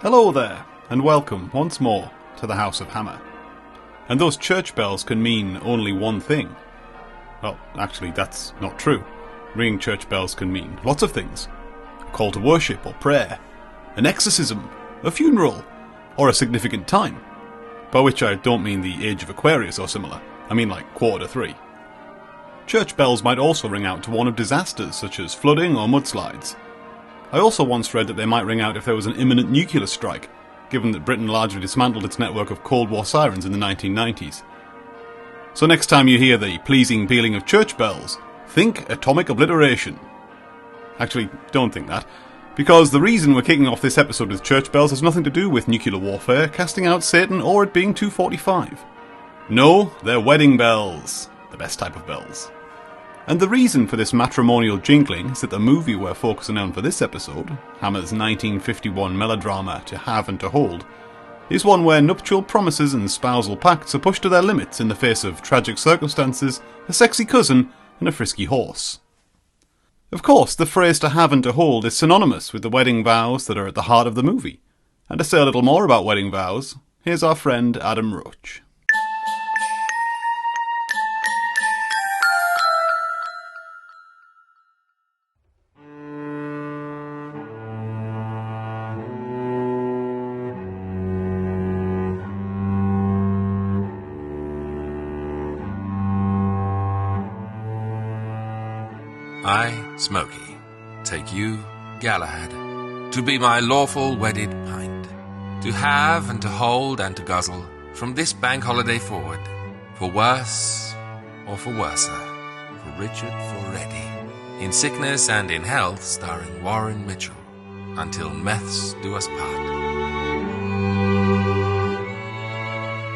Hello there, and welcome once more to the House of Hammer. And those church bells can mean only one thing. Well, actually, that's not true. Ringing church bells can mean lots of things. A call to worship or prayer, an exorcism, a funeral, or a significant time. By which I don't mean the age of Aquarius or similar. I mean like 3:15. Church bells might also ring out to warn of disasters such as flooding or mudslides. I also once read that they might ring out if there was an imminent nuclear strike, given that Britain largely dismantled its network of Cold War sirens in the 1990s. So next time you hear the pleasing pealing of church bells, think atomic obliteration. Actually, don't think that, because the reason we're kicking off this episode with church bells has nothing to do with nuclear warfare, casting out Satan, or it being 2:45. No, they're wedding bells. The best type of bells. And the reason for this matrimonial jingling is that the movie we're focusing on for this episode, Hammer's 1951 melodrama To Have and To Hold, is one where nuptial promises and spousal pacts are pushed to their limits in the face of tragic circumstances, a sexy cousin, and a frisky horse. Of course, the phrase to have and to hold is synonymous with the wedding vows that are at the heart of the movie. And to say a little more about wedding vows, here's our friend Adam Roach. I, Smokey, take you, Galahad, to be my lawful wedded hind, to have and to hold and to guzzle, from this bank holiday forward, for worse or for worser, for Richard for Reddy, in sickness and in health, starring Warren Mitchell, until meths do us part.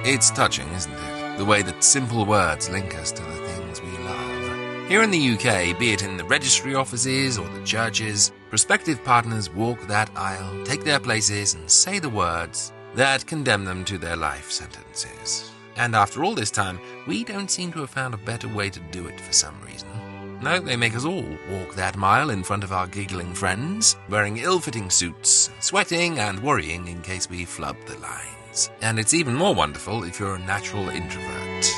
It's touching, isn't it, the way that simple words link us to the things we love. Here in the UK, be it in the registry offices or the churches, prospective partners walk that aisle, take their places, and say the words that condemn them to their life sentences. And after all this time, we don't seem to have found a better way to do it for some reason. No, they make us all walk that mile in front of our giggling friends, wearing ill-fitting suits, sweating and worrying in case we flub the lines. And it's even more wonderful if you're a natural introvert.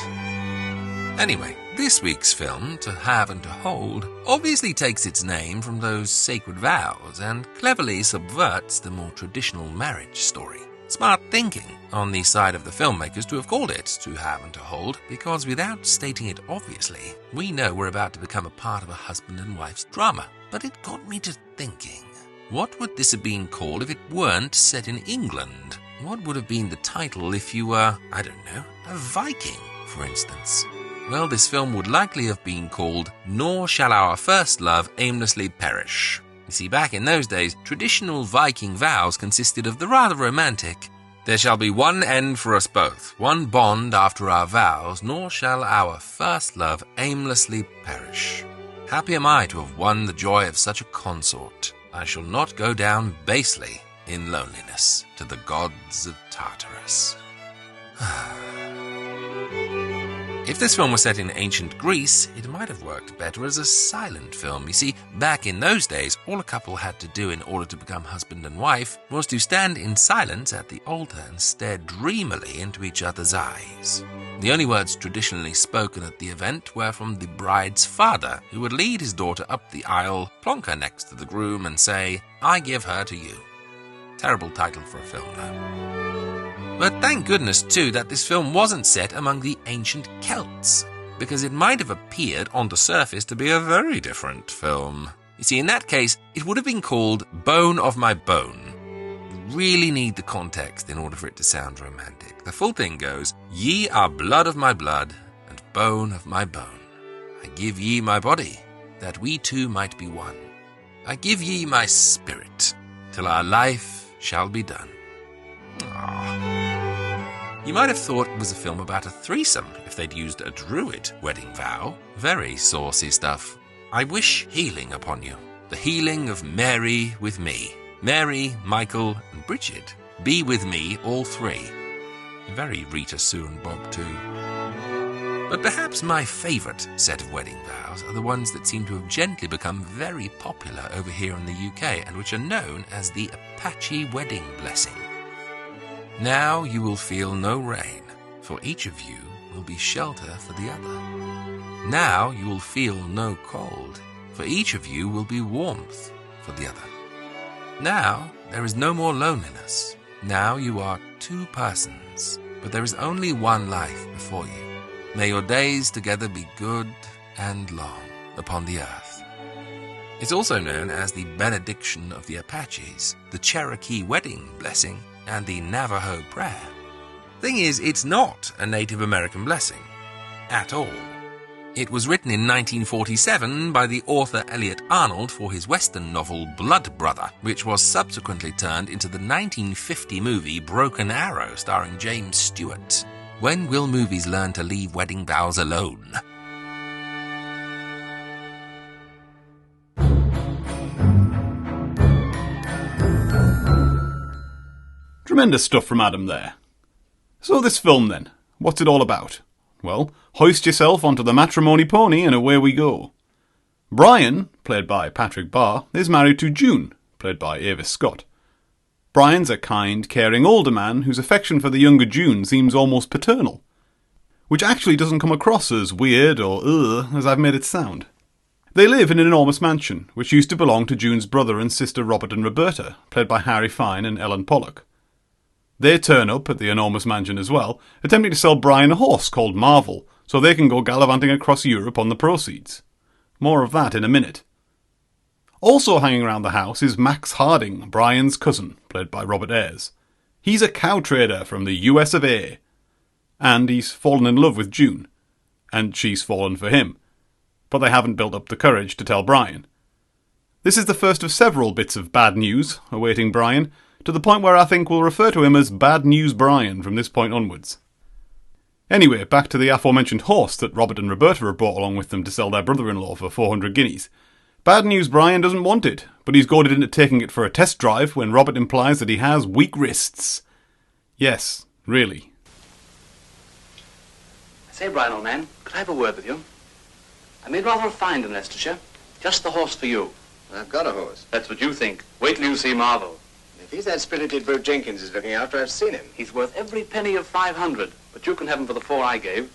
Anyway, this week's film, To Have and To Hold, obviously takes its name from those sacred vows and cleverly subverts the more traditional marriage story. Smart thinking on the side of the filmmakers to have called it To Have and To Hold, because without stating it obviously, we know we're about to become a part of a husband and wife's drama. But it got me to thinking, what would this have been called if it weren't set in England? What would have been the title if you were, I don't know, a Viking, for instance? Well, this film would likely have been called Nor Shall Our First Love Aimlessly Perish. You see, back in those days, traditional Viking vows consisted of the rather romantic, there shall be one end for us both, one bond after our vows, nor shall our first love aimlessly perish. Happy am I to have won the joy of such a consort. I shall not go down basely in loneliness to the gods of Tartarus. If this film was set in ancient Greece, it might have worked better as a silent film. You see, back in those days, all a couple had to do in order to become husband and wife was to stand in silence at the altar and stare dreamily into each other's eyes. The only words traditionally spoken at the event were from the bride's father, who would lead his daughter up the aisle, plonk her next to the groom, and say, "I give her to you." Terrible title for a film, though. But thank goodness, too, that this film wasn't set among the ancient Celts, because it might have appeared on the surface to be a very different film. You see, in that case, it would have been called Bone of My Bone. You really need the context in order for it to sound romantic. The full thing goes, "Ye are blood of my blood, and bone of my bone. I give ye my body, that we two might be one. I give ye my spirit, till our life shall be done." Aww. You might have thought it was a film about a threesome if they'd used a druid wedding vow. Very saucy stuff. I wish healing upon you. The healing of Mary with me. Mary, Michael, and Bridget. Be with me, all three. Very Rita, Sue, and Bob, too. But perhaps my favourite set of wedding vows are the ones that seem to have gently become very popular over here in the UK and which are known as the Apache wedding blessing. Now you will feel no rain, for each of you will be shelter for the other. Now you will feel no cold, for each of you will be warmth for the other. Now there is no more loneliness. Now you are two persons, but there is only one life before you. May your days together be good and long upon the earth. It's also known as the benediction of the Apaches, the Cherokee wedding blessing, and the Navajo prayer. Thing is, it's not a Native American blessing at all. It was written in 1947 by the author Elliot Arnold for his Western novel Blood Brother, which was subsequently turned into the 1950 movie Broken Arrow starring James Stewart. When will movies learn to leave wedding vows alone? Tremendous stuff from Adam there. So this film then, what's it all about? Well, hoist yourself onto the matrimony pony and away we go. Brian, played by Patrick Barr, is married to June, played by Avis Scott. Brian's a kind, caring older man whose affection for the younger June seems almost paternal, which actually doesn't come across as weird or as I've made it sound. They live in an enormous mansion, which used to belong to June's brother and sister Robert and Roberta, played by Harry Fine and Ellen Pollock. They turn up at the enormous mansion as well, attempting to sell Brian a horse called Marvel, so they can go gallivanting across Europe on the proceeds. More of that in a minute. Also hanging around the house is Max Harding, Brian's cousin, played by Robert Ayres. He's a cow trader from the US of A. And he's fallen in love with June. And she's fallen for him. But they haven't built up the courage to tell Brian. This is the first of several bits of bad news awaiting Brian, to the point where I think we'll refer to him as Bad News Brian from this point onwards. Anyway, back to the aforementioned horse that Robert and Roberta have brought along with them to sell their brother-in-law for 400 guineas. Bad News Brian doesn't want it, but he's goaded into taking it for a test drive when Robert implies that he has weak wrists. Yes, really. I say, Brian, old man, could I have a word with you? I made rather a find in Leicestershire. Just the horse for you. I've got a horse. That's what you think. Wait till you see Marvel. If he's that spirited Bert Jenkins is looking after, I've seen him. He's worth every penny of 500, but you can have him for the 4 I gave.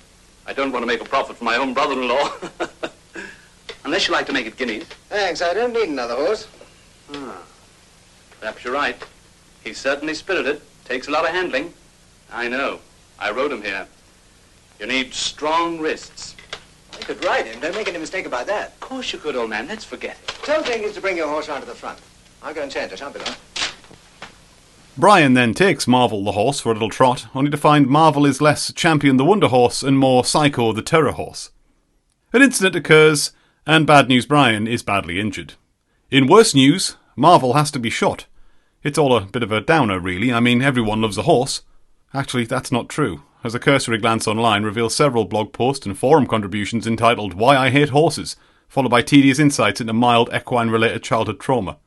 I don't want to make a profit for my own brother-in-law. Unless you like to make it guineas. Thanks, I don't need another horse. Perhaps you're right. He's certainly spirited. Takes a lot of handling. I know. I rode him here. You need strong wrists. I could ride him. Don't make any mistake about that. Of course you could, old man. Let's forget it. Tell Jenkins to bring your horse round to the front. I'll go and change. I shan't be long. Brian then takes Marvel the horse for a little trot, only to find Marvel is less Champion the Wonder Horse and more Psycho the Terror Horse. An incident occurs, and Bad News Brian is badly injured. In worse news, Marvel has to be shot. It's all a bit of a downer, really. I mean, everyone loves a horse. Actually, that's not true, as a cursory glance online reveals several blog posts and forum contributions entitled Why I Hate Horses, followed by tedious insights into mild equine-related childhood trauma.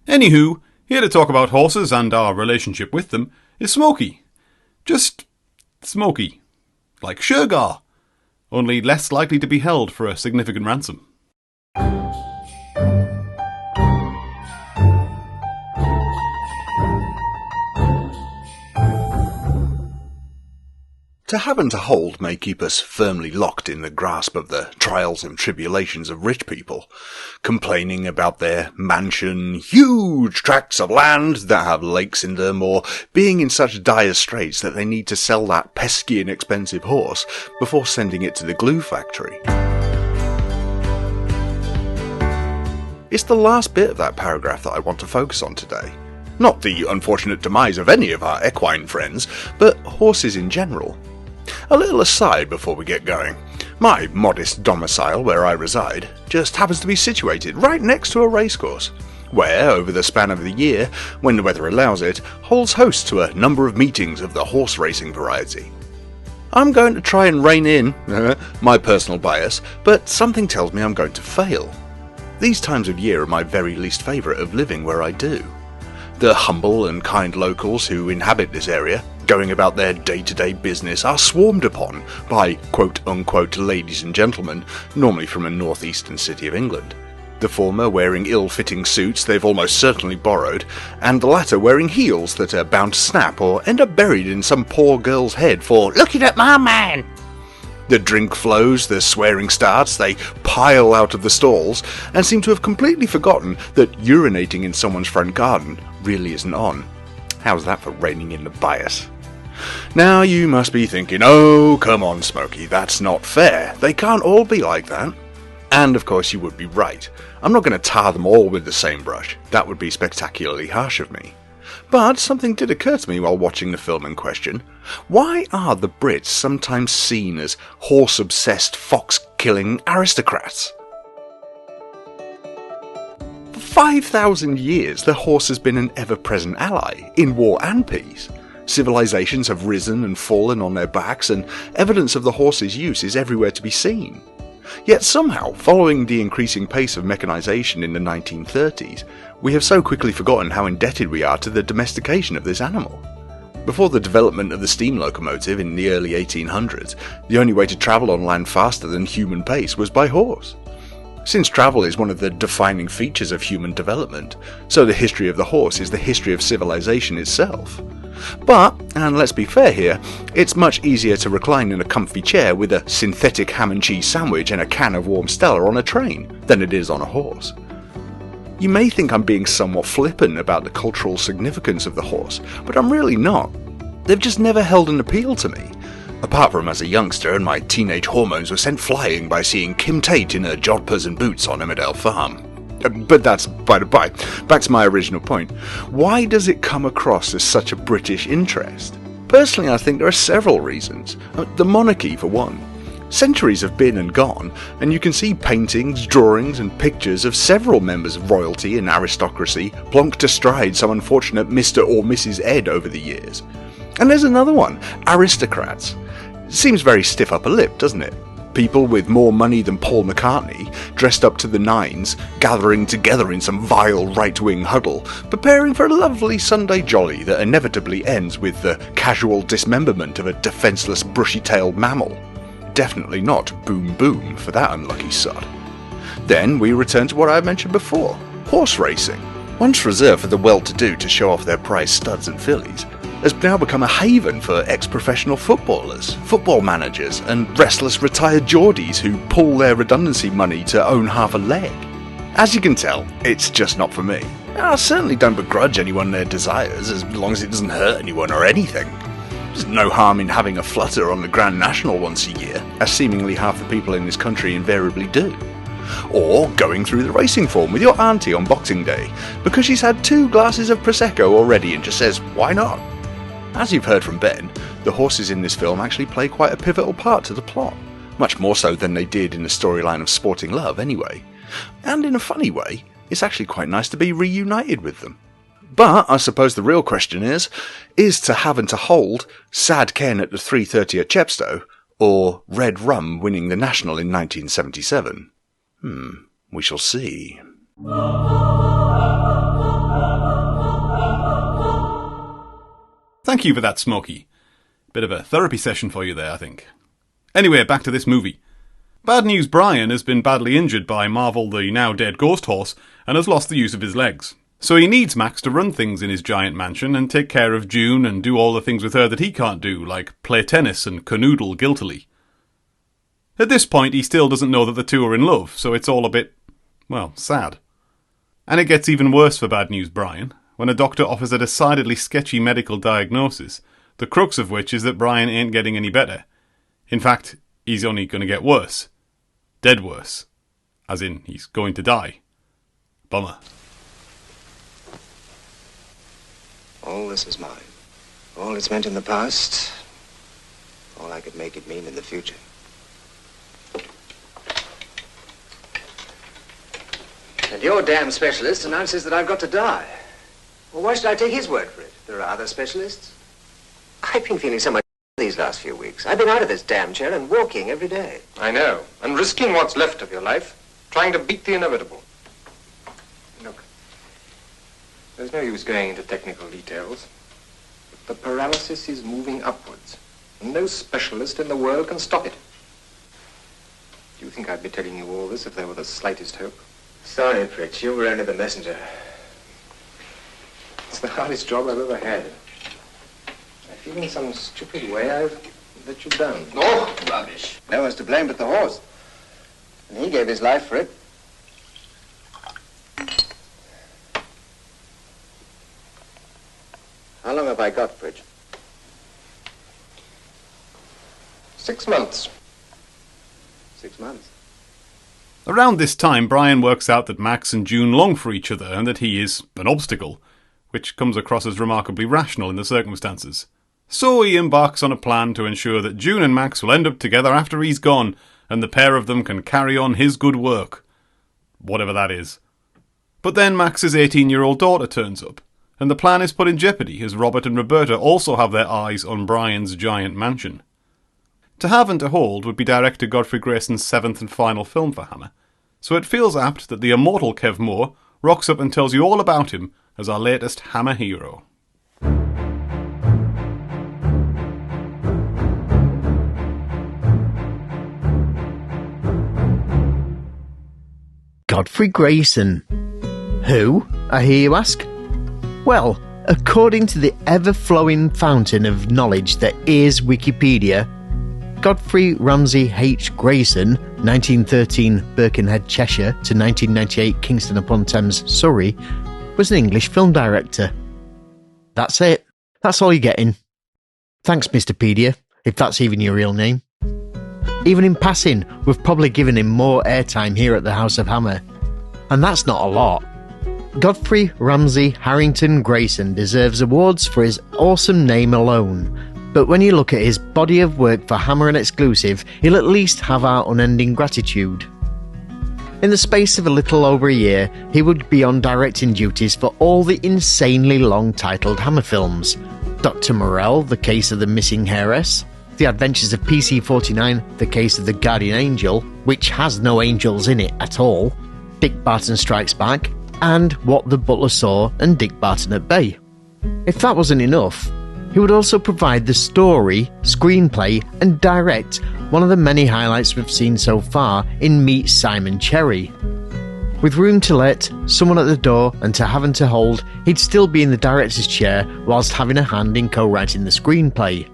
Anywho, here to talk about horses and our relationship with them is Smokey. Just Smokey. Like Shergar, only less likely to be held for a significant ransom. To have and to hold may keep us firmly locked in the grasp of the trials and tribulations of rich people, complaining about their mansion, huge tracts of land that have lakes in them, or being in such dire straits that they need to sell that pesky and expensive horse before sending it to the glue factory. It's the last bit of that paragraph that I want to focus on today. Not the unfortunate demise of any of our equine friends, but horses in general. A little aside before we get going. My modest domicile where I reside just happens to be situated right next to a racecourse, where, over the span of the year, when the weather allows it, holds host to a number of meetings of the horse racing variety. I'm going to try and rein in my personal bias, but something tells me I'm going to fail. These times of year are my very least favourite of living where I do. The humble and kind locals who inhabit this area, going about their day-to-day business, are swarmed upon by quote-unquote ladies and gentlemen, normally from a northeastern city of England. The former wearing ill-fitting suits they've almost certainly borrowed, and the latter wearing heels that are bound to snap or end up buried in some poor girl's head for looking at my man. The drink flows, the swearing starts, they pile out of the stalls, and seem to have completely forgotten that urinating in someone's front garden really isn't on. How's that for reining in the bias? Now you must be thinking, oh, come on, Smokey, that's not fair. They can't all be like that. And of course you would be right. I'm not going to tar them all with the same brush. That would be spectacularly harsh of me. But something did occur to me while watching the film in question. Why are the Brits sometimes seen as horse-obsessed, fox-killing aristocrats? For 5,000 years, the horse has been an ever-present ally, in war and peace. Civilizations have risen and fallen on their backs, and evidence of the horse's use is everywhere to be seen. Yet somehow, following the increasing pace of mechanization in the 1930s, we have so quickly forgotten how indebted we are to the domestication of this animal. Before the development of the steam locomotive in the early 1800s, the only way to travel on land faster than human pace was by horse. Since travel is one of the defining features of human development, so the history of the horse is the history of civilization itself. But, and let's be fair here, it's much easier to recline in a comfy chair with a synthetic ham and cheese sandwich and a can of warm Stella on a train than it is on a horse. You may think I'm being somewhat flippant about the cultural significance of the horse, but I'm really not. They've just never held an appeal to me. Apart from as a youngster and my teenage hormones were sent flying by seeing Kim Tate in her jodhpurs and boots on Emmerdale Farm. But that's by the by. Back to my original point. Why does it come across as such a British interest? Personally, I think there are several reasons. The monarchy, for one. Centuries have been and gone, and you can see paintings, drawings, and pictures of several members of royalty and aristocracy plonked astride some unfortunate Mr. or Mrs. Ed over the years. And there's another one, aristocrats. Seems very stiff upper lip, doesn't it? People with more money than Paul McCartney, dressed up to the nines, gathering together in some vile right-wing huddle, preparing for a lovely Sunday jolly that inevitably ends with the casual dismemberment of a defenceless bushy-tailed mammal. Definitely not Boom Boom for that unlucky sod. Then we return to what I mentioned before, horse racing. Once reserved for the well-to-do to show off their prize studs and fillies, has now become a haven for ex-professional footballers, football managers, and restless retired Geordies who pull their redundancy money to own half a leg. As you can tell, it's just not for me. I certainly don't begrudge anyone their desires, as long as it doesn't hurt anyone or anything. There's no harm in having a flutter on the Grand National once a year, as seemingly half the people in this country invariably do. Or going through the racing form with your auntie on Boxing Day, because she's had 2 glasses of Prosecco already and just says, why not? As you've heard from Ben, the horses in this film actually play quite a pivotal part to the plot, much more so than they did in the storyline of Sporting Love anyway. And in a funny way, it's actually quite nice to be reunited with them. But I suppose the real question is to have and to hold Sad Ken at the 3:30 at Chepstow, or Red Rum winning the National in 1977? We shall see. Thank you for that, Smokey. Bit of a therapy session for you there, I think. Anyway, back to this movie. Bad News Brian has been badly injured by Marvel the now-dead ghost horse and has lost the use of his legs. So he needs Max to run things in his giant mansion and take care of June and do all the things with her that he can't do, like play tennis and canoodle guiltily. At this point, he still doesn't know that the two are in love, so it's all a bit, well, sad. And it gets even worse for Bad News Brian, when a doctor offers a decidedly sketchy medical diagnosis, the crux of which is that Brian ain't getting any better. In fact, he's only going to get worse. Dead worse. As in, he's going to die. Bummer. All this is mine. All it's meant in the past. All I could make it mean in the future. And your damn specialist announces that I've got to die. Well, why should I take his word for it? There are other specialists. I've been feeling so much these last few weeks. I've been out of this damn chair and walking every day. I know. And risking what's left of your life, trying to beat the inevitable. Look, there's no use going into technical details. The paralysis is moving upwards. No specialist in the world can stop it. Do you think I'd be telling you all this if there were the slightest hope? Sorry, Pritch. You were only the messenger. It's the hardest job I've ever had. I feel in some stupid way I've let you down. Oh, rubbish. No one's to blame but the horse. And he gave his life for it. How long have I got, Pritch? 6 months. 6 months. Around this time, Brian works out that Max and June long for each other and that he is an obstacle, which comes across as remarkably rational in the circumstances. So he embarks on a plan to ensure that June and Max will end up together after he's gone, and the pair of them can carry on his good work. Whatever that is. But then Max's 18-year-old daughter turns up, and the plan is put in jeopardy as Robert and Roberta also have their eyes on Brian's giant mansion. To Have and to Hold would be director Godfrey Grayson's 7th and final film for Hammer, so it feels apt that the immortal Kev Moore rocks up and tells you all about him as our latest Hammer hero. Godfrey Grayson. Who, I hear you ask? Well, according to the ever-flowing fountain of knowledge that is Wikipedia, Godfrey Ramsay H. Grayson, 1913 Birkenhead, Cheshire to 1998 Kingston-upon-Thames, Surrey, was an English film director. That's it. That's all you're getting. Thanks, Mr. Pedia, if that's even your real name. Even in passing, we've probably given him more airtime here at the House of Hammer. And that's not a lot. Godfrey Ramsay Harrington Grayson deserves awards for his awesome name alone, but when you look at his body of work for Hammer and Exclusive, he'll at least have our unending gratitude. In the space of a little over a year, he would be on directing duties for all the insanely long-titled Hammer films: Dr. Morell, The Case of the Missing Heiress, The Adventures of PC-49, The Case of the Guardian Angel, which has no angels in it at all, Dick Barton Strikes Back, and What the Butler Saw and Dick Barton at Bay. If that wasn't enough, he would also provide the story, screenplay, and direct one of the many highlights we've seen so far in Meet Simon Cherry. With Room to Let, Someone at the Door, and To Have and to Hold, he'd still be in the director's chair whilst having a hand in co-writing the screenplay.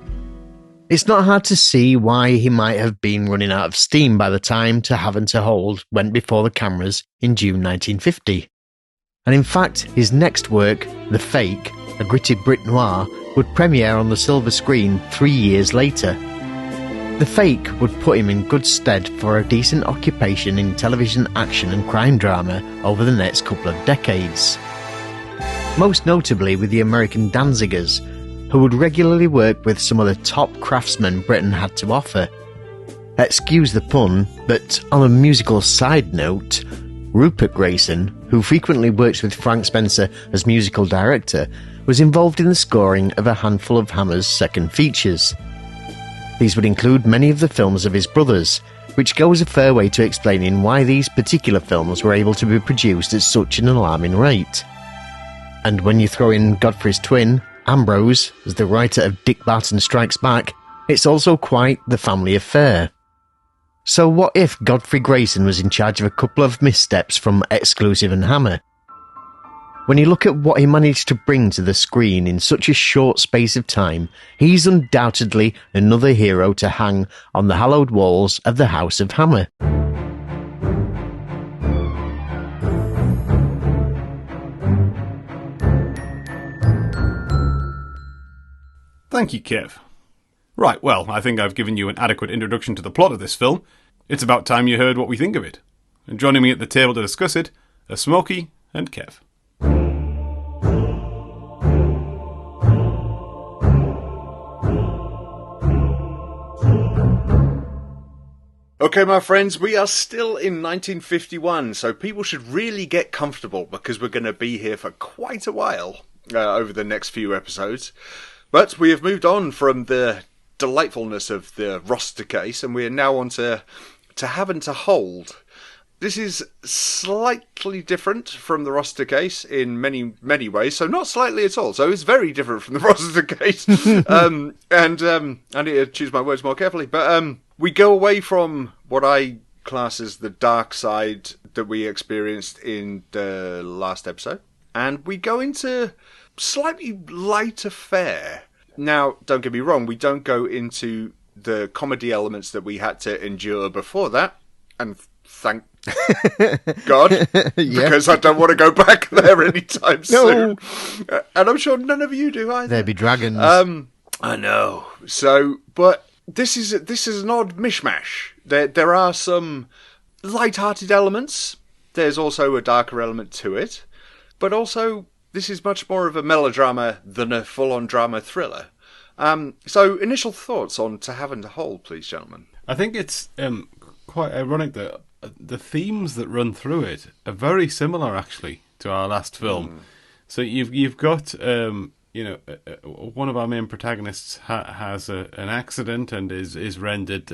It's not hard to see why he might have been running out of steam by the time To Have and to Hold went before the cameras in June 1950. And in fact, his next work, The Fake, a gritty Brit noir, would premiere on the silver screen 3 years later. The Fake would put him in good stead for a decent occupation in television action and crime drama over the next couple of decades. Most notably with the American Danzigers, who would regularly work with some of the top craftsmen Britain had to offer. Excuse the pun, but on a musical side note, Rupert Grayson, who frequently works with Frank Spencer as musical director, was involved in the scoring of a handful of Hammer's second features. These would include many of the films of his brothers, which goes a fair way to explaining why these particular films were able to be produced at such an alarming rate. And when you throw in Godfrey's twin, Ambrose, as the writer of Dick Barton Strikes Back, it's also quite the family affair. So what if Godfrey Grayson was in charge of a couple of missteps from Exclusive and Hammer? When you look at what he managed to bring to the screen in such a short space of time, he's undoubtedly another hero to hang on the hallowed walls of the House of Hammer. Thank you, Kev. Right, well, I think I've given you an adequate introduction to the plot of this film. It's about time you heard what we think of it. And joining me at the table to discuss it are Smokey and Kev. Okay, my friends, we are still in 1951, so people should really get comfortable because we're going to be here for quite a while over the next few episodes. But we have moved on from the delightfulness of the roster case, and we are now on to Have and to Hold. This is slightly different from the Rossiter case in many, many ways. So not slightly at all. So it's very different from the Rossiter case. I need to choose my words more carefully. But we go away from what I class as the dark side that we experienced in the last episode. And we go into slightly lighter fare. Now, don't get me wrong, we don't go into the comedy elements that we had to endure before that. And thank God, because I don't want to go back there anytime soon. And I'm sure none of you do either. There be dragons. I know. So, but this is an odd mishmash. There are some light-hearted elements. There's also a darker element to it. But also, this is much more of a melodrama than a full-on drama thriller. So, initial thoughts on To Have and To Hold, please, gentlemen. I think it's quite ironic that the themes that run through it are very similar, actually, to our last film. So you've got one of our main protagonists has an accident and is rendered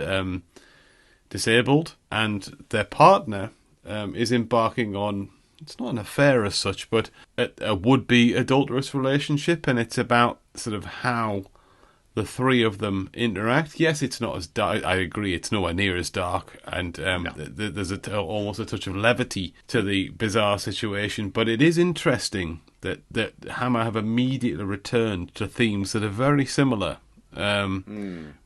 disabled, and their partner is embarking on, it's not an affair as such, but a would-be adulterous relationship, and it's about sort of how the three of them interact. Yes, it's not as dark. I agree, it's nowhere near as dark, and there's almost a touch of levity to the bizarre situation. But it is interesting that Hammer have immediately returned to themes that are very similar,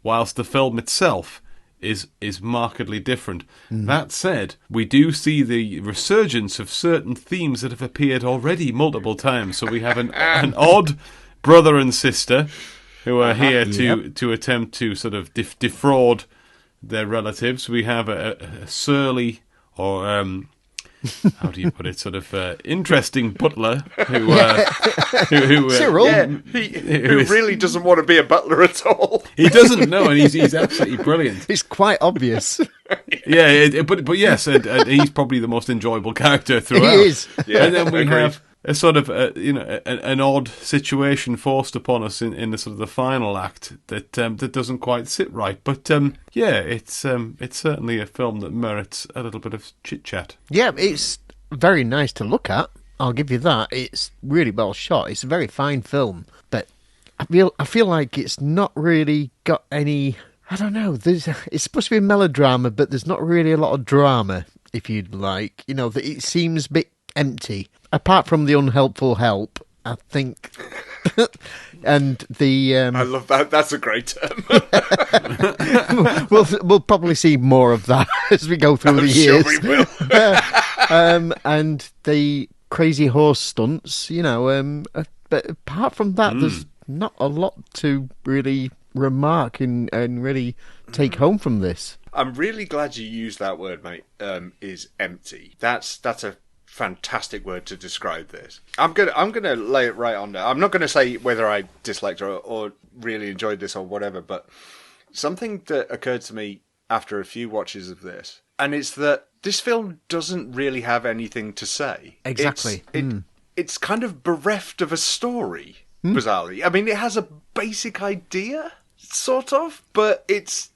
whilst the film itself is markedly different. That said, we do see the resurgence of certain themes that have appeared already multiple times. So we have an odd brother and sister who are here to attempt to sort of defraud their relatives. We have a surly, or how do you put it, sort of interesting butler who Cyril, who really doesn't want to be a butler at all. He doesn't know, and he's absolutely brilliant. it's quite obvious. But yes, and he's probably the most enjoyable character throughout. He is. Yeah, and then we agreed. have a sort of an odd situation forced upon us in the sort of the final act that doesn't quite sit right. But it's certainly a film that merits a little bit of chit chat. Yeah, it's very nice to look at. I'll give you that. It's really well shot. It's a very fine film, but I feel like it's not really got any. I don't know. It's supposed to be a melodrama, but there's not really a lot of drama, if you'd like. It seems a bit empty. Apart from the unhelpful help, I think, and the I love that. That's a great term. we'll probably see more of that as we go through the years. Sure we will. And the crazy horse stunts, but apart from that, there's not a lot to really remark and really take home from this. I'm really glad you used that word, mate. Is empty. That's a fantastic word to describe this. I'm gonna lay it right on there. I'm not gonna say whether I disliked or really enjoyed this or whatever, but something that occurred to me after a few watches of this, and it's that this film doesn't really have anything to say. Exactly. It's kind of bereft of a story, bizarrely. I mean, it has a basic idea, sort of, but it's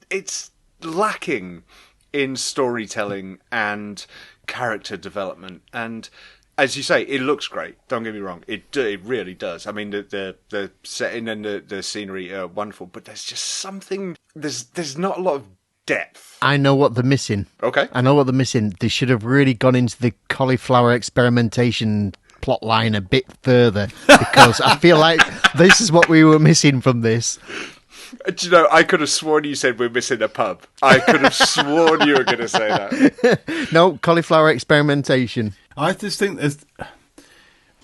lacking in storytelling and character development. And as you say, it looks great, don't get me wrong, it really does. I mean, the setting and the scenery are wonderful, but there's just something, there's not a lot of depth. I know what they're missing. Okay. I know what they're missing. They should have really gone into the cauliflower experimentation plot line a bit further, because I feel like this is what we were missing from this. Do you know, I could have sworn you said we're missing a pub. I could have sworn you were going to say that. No, cauliflower experimentation. I just think there's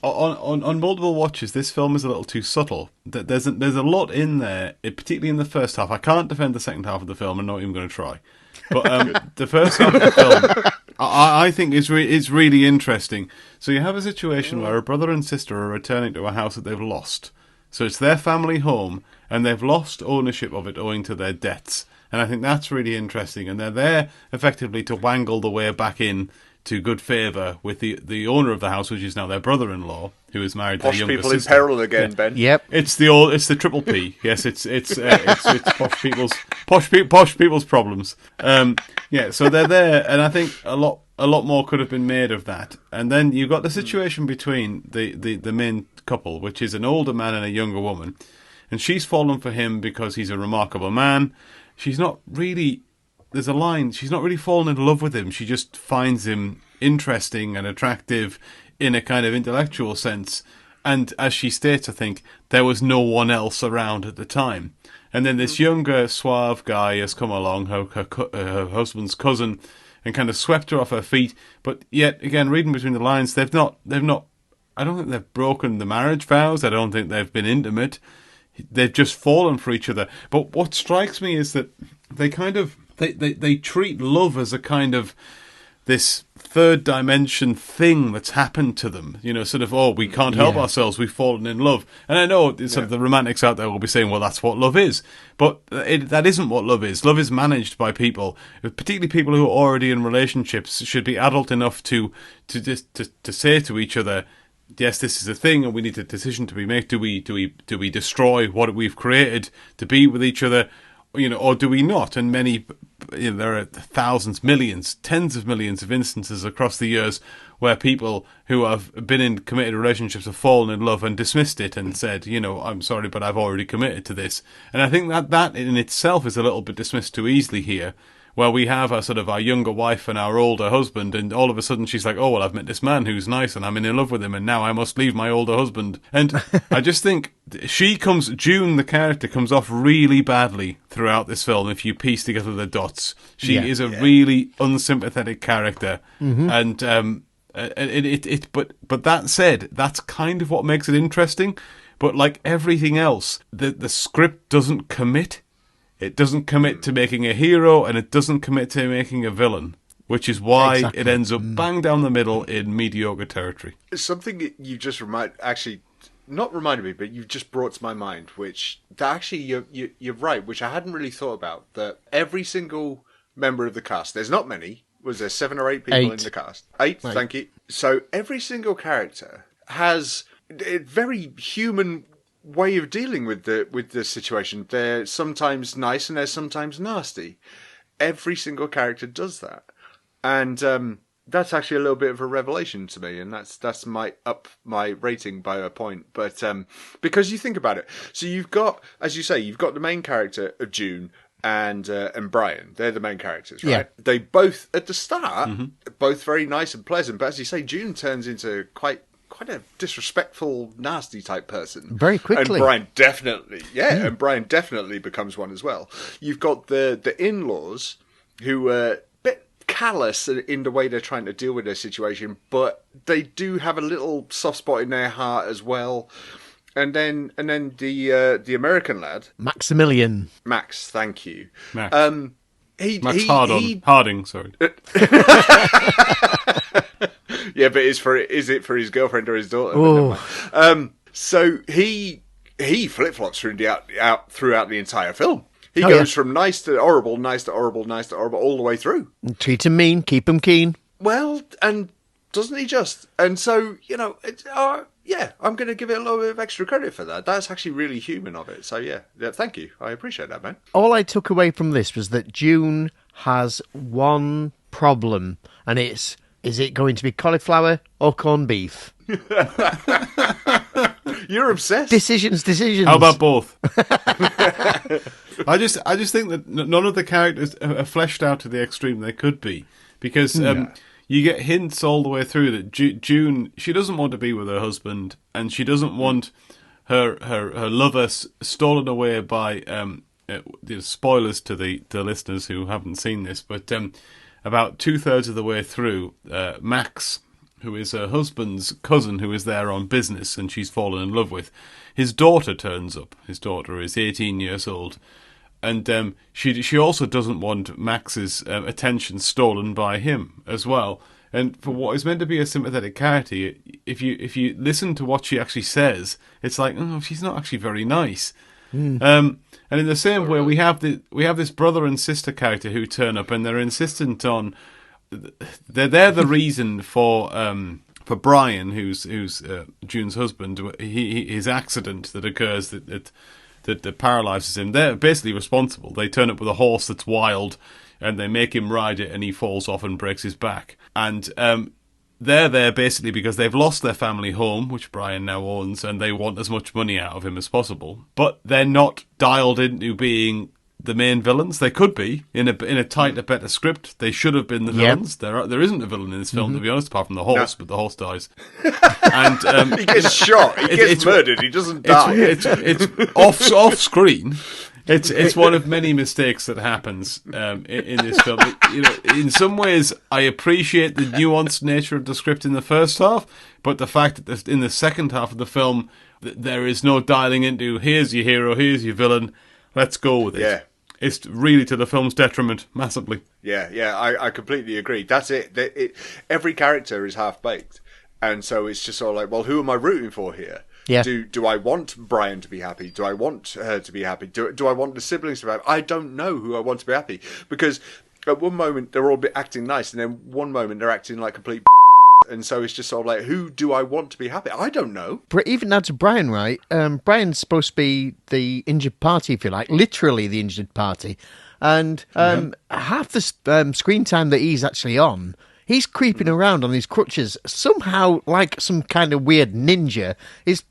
on multiple watches, this film is a little too subtle. There's a lot in there, particularly in the first half. I can't defend the second half of the film. I'm not even going to try. But the first half of the film, I think is really interesting. So you have a situation where a brother and sister are returning to a house that they've lost. So it's their family home, and they've lost ownership of it owing to their debts. And I think that's really interesting. And they're there effectively to wangle the way back in to good favour with the owner of the house, which is now their brother-in-law, who is married to their Posh younger people sister. in peril again, Yeah. Ben. Yep. It's the triple P. Yes, it's posh people's problems. So they're there, and I think a lot a lot more could have been made of that. And then you've got the situation between the main couple, which is an older man and a younger woman. And she's fallen for him because he's a remarkable man. She's not really... There's a line, she's not really fallen in love with him. She just finds him interesting and attractive in a kind of intellectual sense. And as she states, I think, there was no one else around at the time. And then this younger, suave guy has come along, her husband's cousin, and kind of swept her off her feet. But yet, again, reading between the lines, they've not, I don't think they've broken the marriage vows. I don't think they've been intimate. They've just fallen for each other. But what strikes me is that they kind of, they treat love as a kind of this third dimension thing that's happened to them. You know, sort of, oh, we can't help ourselves, we've fallen in love. And I know sort of the romantics out there will be saying, well, that's what love is. But that isn't what love is. Love is managed by people, particularly people who are already in relationships, should be adult enough to say to each other, yes, this is a thing, and we need a decision to be made. Do we destroy what we've created to be with each other, you know, or do we not? And many, you know, there are thousands, millions, tens of millions of instances across the years where people who have been in committed relationships have fallen in love and dismissed it and said, you know, I'm sorry, but I've already committed to this. And I think that in itself is a little bit dismissed too easily here, where we have our younger wife and our older husband, and all of a sudden she's like, oh, well, I've met this man who's nice and I'm in love with him, and now I must leave my older husband. And I just think June, the character, comes off really badly throughout this film if you piece together the dots. She is a really unsympathetic character. And but that said, that's kind of what makes it interesting. But like everything else, the script doesn't commit. It doesn't commit to making a hero, and it doesn't commit to making a villain, which is why it ends up bang down the middle in mediocre territory. Something you just not reminded me, but you've just brought to my mind, which actually you're right, which I hadn't really thought about, that every single member of the cast, there's not many, was there 7 or 8 people in the cast? 8, thank you. So every single character has a very human way of dealing with the situation. They're sometimes nice and they're sometimes nasty. Every single character does that, and that's actually a little bit of a revelation to me, and that's might up my rating by a point. But because you think about it, so you've got, as you say, you've got the main character of June and Brian. They're the main characters, right? Yeah. They both at the start, both very nice and pleasant, but as you say, June turns into quite a disrespectful, nasty type person very quickly. And Brian definitely becomes one as well. You've got the in-laws who are a bit callous in the way they're trying to deal with their situation, but they do have a little soft spot in their heart as well. And then the American lad, Maximilian. Max, thank you. Max. Harding, sorry. Yeah, but is it for his girlfriend or his daughter? So he flip-flops throughout the entire film. He goes from nice to horrible, nice to horrible, nice to horrible, all the way through. Treat him mean, keep him keen. Well, and doesn't he just? And so, you know, I'm going to give it a little bit of extra credit for that. That's actually really human of it. So, yeah, thank you. I appreciate that, man. All I took away from this was that June has one problem, and it's, is it going to be cauliflower or corned beef? You're obsessed. Decisions. How about both? I just think that none of the characters are fleshed out to the extreme they could be, because you get hints all the way through that June, she doesn't want to be with her husband, and she doesn't want her lover stolen away by spoilers to the listeners who haven't seen this, but about 2/3 of the way through, Max, who is her husband's cousin, who is there on business and she's fallen in love with, his daughter turns up. His daughter is 18 years old, and she also doesn't want Max's attention stolen by him as well. And for what is meant to be a sympathetic character, if you listen to what she actually says, it's like, oh, she's not actually very nice. And in the same way, we have this brother and sister character who turn up, and they're insistent on they're the reason for Brian, who's June's husband, his accident that occurs that paralyzes him. They're basically responsible. They turn up with a horse that's wild, and they make him ride it, and he falls off and breaks his back. And they're there basically because they've lost their family home, which Brian now owns, and they want as much money out of him as possible. But they're not dialed into being the main villains. They could be in a tighter, better script. They should have been the villains. There isn't a villain in this film, to be honest, apart from the horse. But the horse dies, and he gets shot. He gets murdered. He doesn't die. It's off screen. It's one of many mistakes that happens in this film. In some ways, I appreciate the nuanced nature of the script in the first half, but the fact that in the second half of the film, there is no dialing into here's your hero, here's your villain, let's go with it. Yeah. It's really to the film's detriment, massively. Yeah, I completely agree. That's it. Every character is half-baked. And so it's just sort of like, well, who am I rooting for here? Yeah. Do I want Brian to be happy? Do I want her to be happy? Do I want the siblings to be happy? I don't know who I want to be happy. Because at one moment, they're all acting nice, and then one moment, they're acting like complete and so it's just sort of like, who do I want to be happy? I don't know. But even now to Brian, right? Brian's supposed to be the injured party, if you like, literally the injured party. And half the screen time that he's actually on, he's creeping around on these crutches, somehow like some kind of weird ninja. He's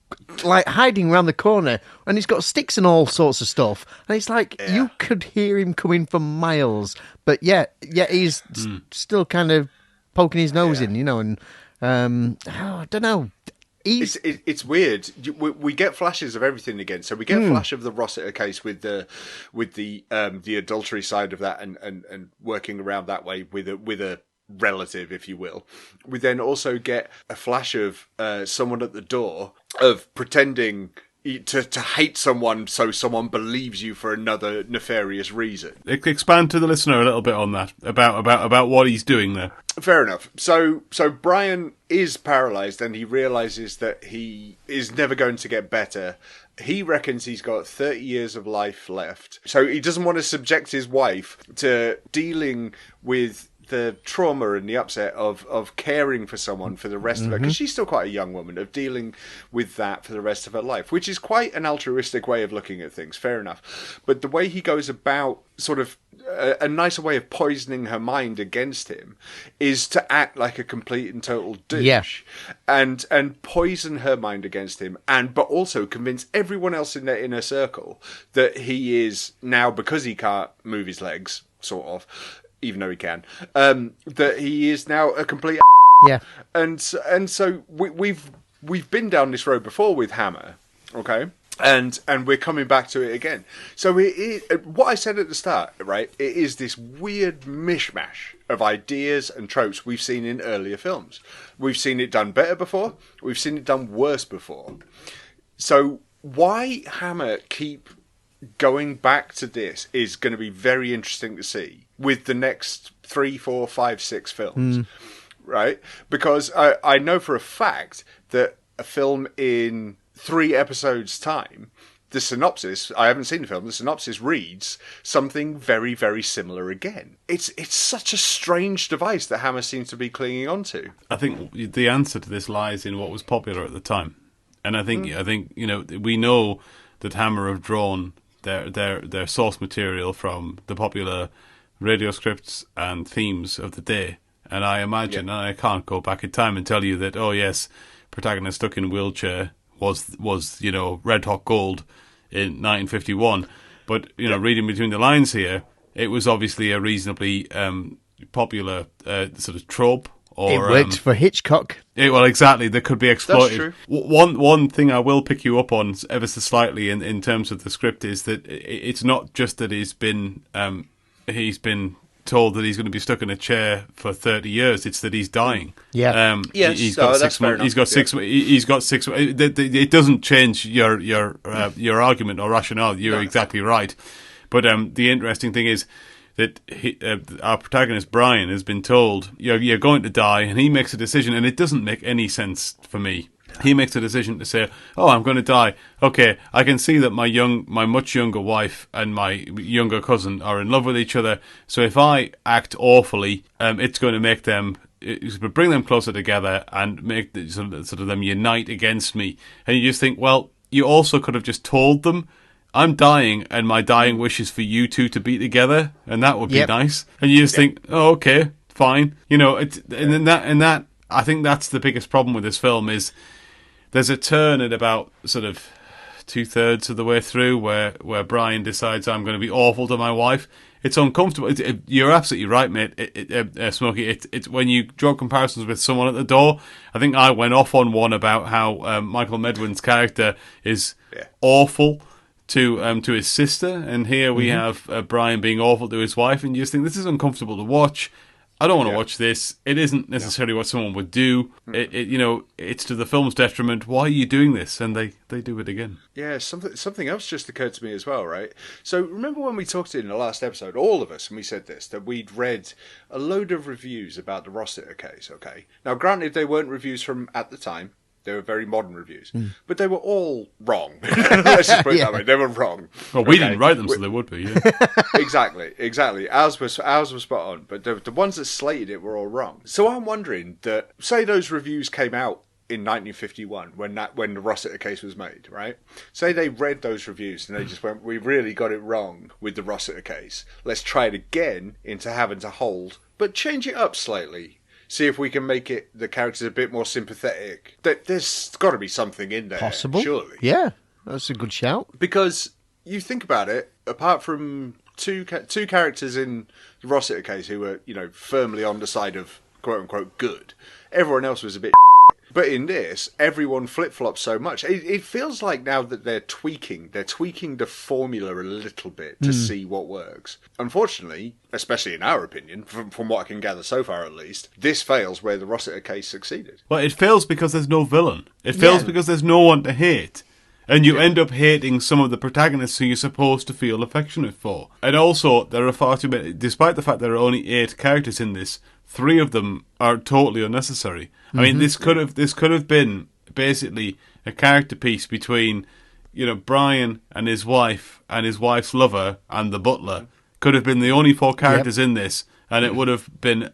like hiding around the corner, and he's got sticks and all sorts of stuff. And it's like you could hear him coming for miles. But yet he's still kind of poking his nose in, and I don't know. It's weird. We get flashes of everything again. So we get a flash of the Rossiter case with the adultery side of that, and working around that way with a relative, if you will. We then also get a flash of someone at the door of pretending to hate someone so someone believes you for another nefarious reason. Expand to the listener a little bit on that, about what he's doing there. Fair enough. So Brian is paralysed, and he realises that he is never going to get better. He reckons he's got 30 years of life left. So he doesn't want to subject his wife to dealing with the trauma and the upset of caring for someone for the rest of her, because she's still quite a young woman, of dealing with that for the rest of her life, which is quite an altruistic way of looking at things, fair enough. But the way he goes about sort of a nicer way of poisoning her mind against him is to act like a complete and total douche, and poison her mind against him, but also convince everyone else in their inner circle that he is now, because he can't move his legs, sort of, even though he can, that he is now a complete and so we've been down this road before with Hammer, okay, and we're coming back to it again. So what I said at the start, right? It is this weird mishmash of ideas and tropes we've seen in earlier films. We've seen it done better before. We've seen it done worse before. So why Hammer keep going back to this is going to be very interesting to see with the next 3, 4, 5, 6 films, right? Because I know for a fact that a film in 3 episodes' time, the synopsis, I haven't seen the film, the synopsis reads something very, very similar again. It's such a strange device that Hammer seems to be clinging on to. I think the answer to this lies in what was popular at the time. And I think we know that Hammer have drawn their source material from the popular radio scripts and themes of the day. And I imagine, and I can't go back in time and tell you that, oh yes, protagonist stuck in wheelchair was red hot gold in 1951. But reading between the lines here, it was obviously a reasonably popular sort of trope. Or, it worked for Hitchcock. Well, exactly. That could be exploited. That's true. One thing I will pick you up on ever so slightly in terms of the script is that it's not just that he's been told that he's going to be stuck in a chair for 30 years. It's that he's dying. Yeah. Yes. He's got 6 months. He's got 6. He's got 6. It doesn't change your argument or rationale. You're exactly right. But the interesting thing is that our protagonist Brian has been told you're going to die, and he makes a decision, and it doesn't make any sense for me. He makes a decision to say, "Oh, I'm going to die. Okay, I can see that my much younger wife and my younger cousin are in love with each other. So if I act awfully, it's going to make them." Bring them closer together and make sort of them unite against me. And you just think, well, you also could have just told them, I'm dying, and my dying wish is for you two to be together, and that would be nice. And you just think, oh, okay, fine. You know, and that I think that's the biggest problem with this film is there's a turn at about sort of 2/3 of the way through where Brian decides I'm going to be awful to my wife. It's uncomfortable. You're absolutely right, mate. Smokey. It's when you draw comparisons with someone at the door. I think I went off on one about how Michael Medwin's character is awful to his sister, and here we have Brian being awful to his wife, and you just think this is uncomfortable to watch. I don't want to watch this. It isn't necessarily what someone would do. It's to the film's detriment. Why are you doing this? And they do it again. Yeah, something else just occurred to me as well, right? So remember when we talked in the last episode, all of us, and we said this, that we'd read a load of reviews about the Rossiter case, okay? Now, granted, they weren't reviews from at the time. They were very modern reviews. But they were all wrong. Let's just put it that way. They were wrong. Well, we didn't write them, so they would be, yeah. Exactly. Ours was spot on. But the ones that slated it were all wrong. So I'm wondering that, say those reviews came out in 1951, when the Rossiter case was made, right? Say they read those reviews and they just went, we really got it wrong with the Rossiter case. Let's try it again into having to hold, but change it up slightly. See if we can make the characters a bit more sympathetic. There's got to be something in there. Possible. Surely. Yeah, that's a good shout. Because you think about it, apart from two characters in the Rossiter case who were, firmly on the side of quote-unquote good, everyone else was a bit But in this, everyone flip-flops so much. It feels like now that they're tweaking the formula a little bit to see what works. Unfortunately, especially in our opinion, from what I can gather so far at least, this fails where the Rossiter case succeeded. Well, it fails because there's no villain. It fails because there's no one to hate. And you end up hating some of the protagonists who you're supposed to feel affectionate for. And also, there are far too many, despite the fact there are only 8 characters in this, 3 of them are totally unnecessary. I mean, this could have been basically a character piece between, Brian and his wife's lover and the butler. Could have been the only 4 characters in this, and it would have been,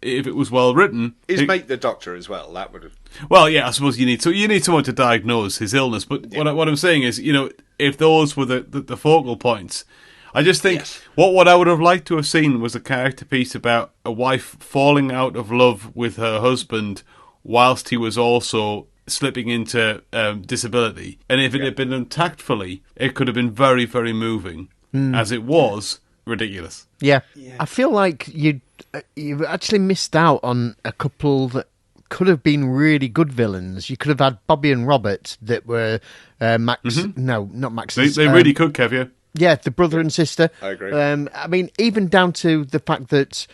if it was well written. His mate, the doctor, as well. That would have. Well, yeah, I suppose you need someone to diagnose his illness. But what I'm saying is, if those were the focal points, I just think what I would have liked to have seen was a character piece about a wife falling out of love with her husband whilst he was also slipping into disability. And if it had been done tactfully, it could have been very, very moving. As it was, ridiculous. Yeah. I feel like you've actually missed out on a couple that could have been really good villains. You could have had Bobby and Robert that were Max. No, not Max. They really could, Kev, yeah. Yeah, the brother and sister. I agree. I mean, even down to the fact that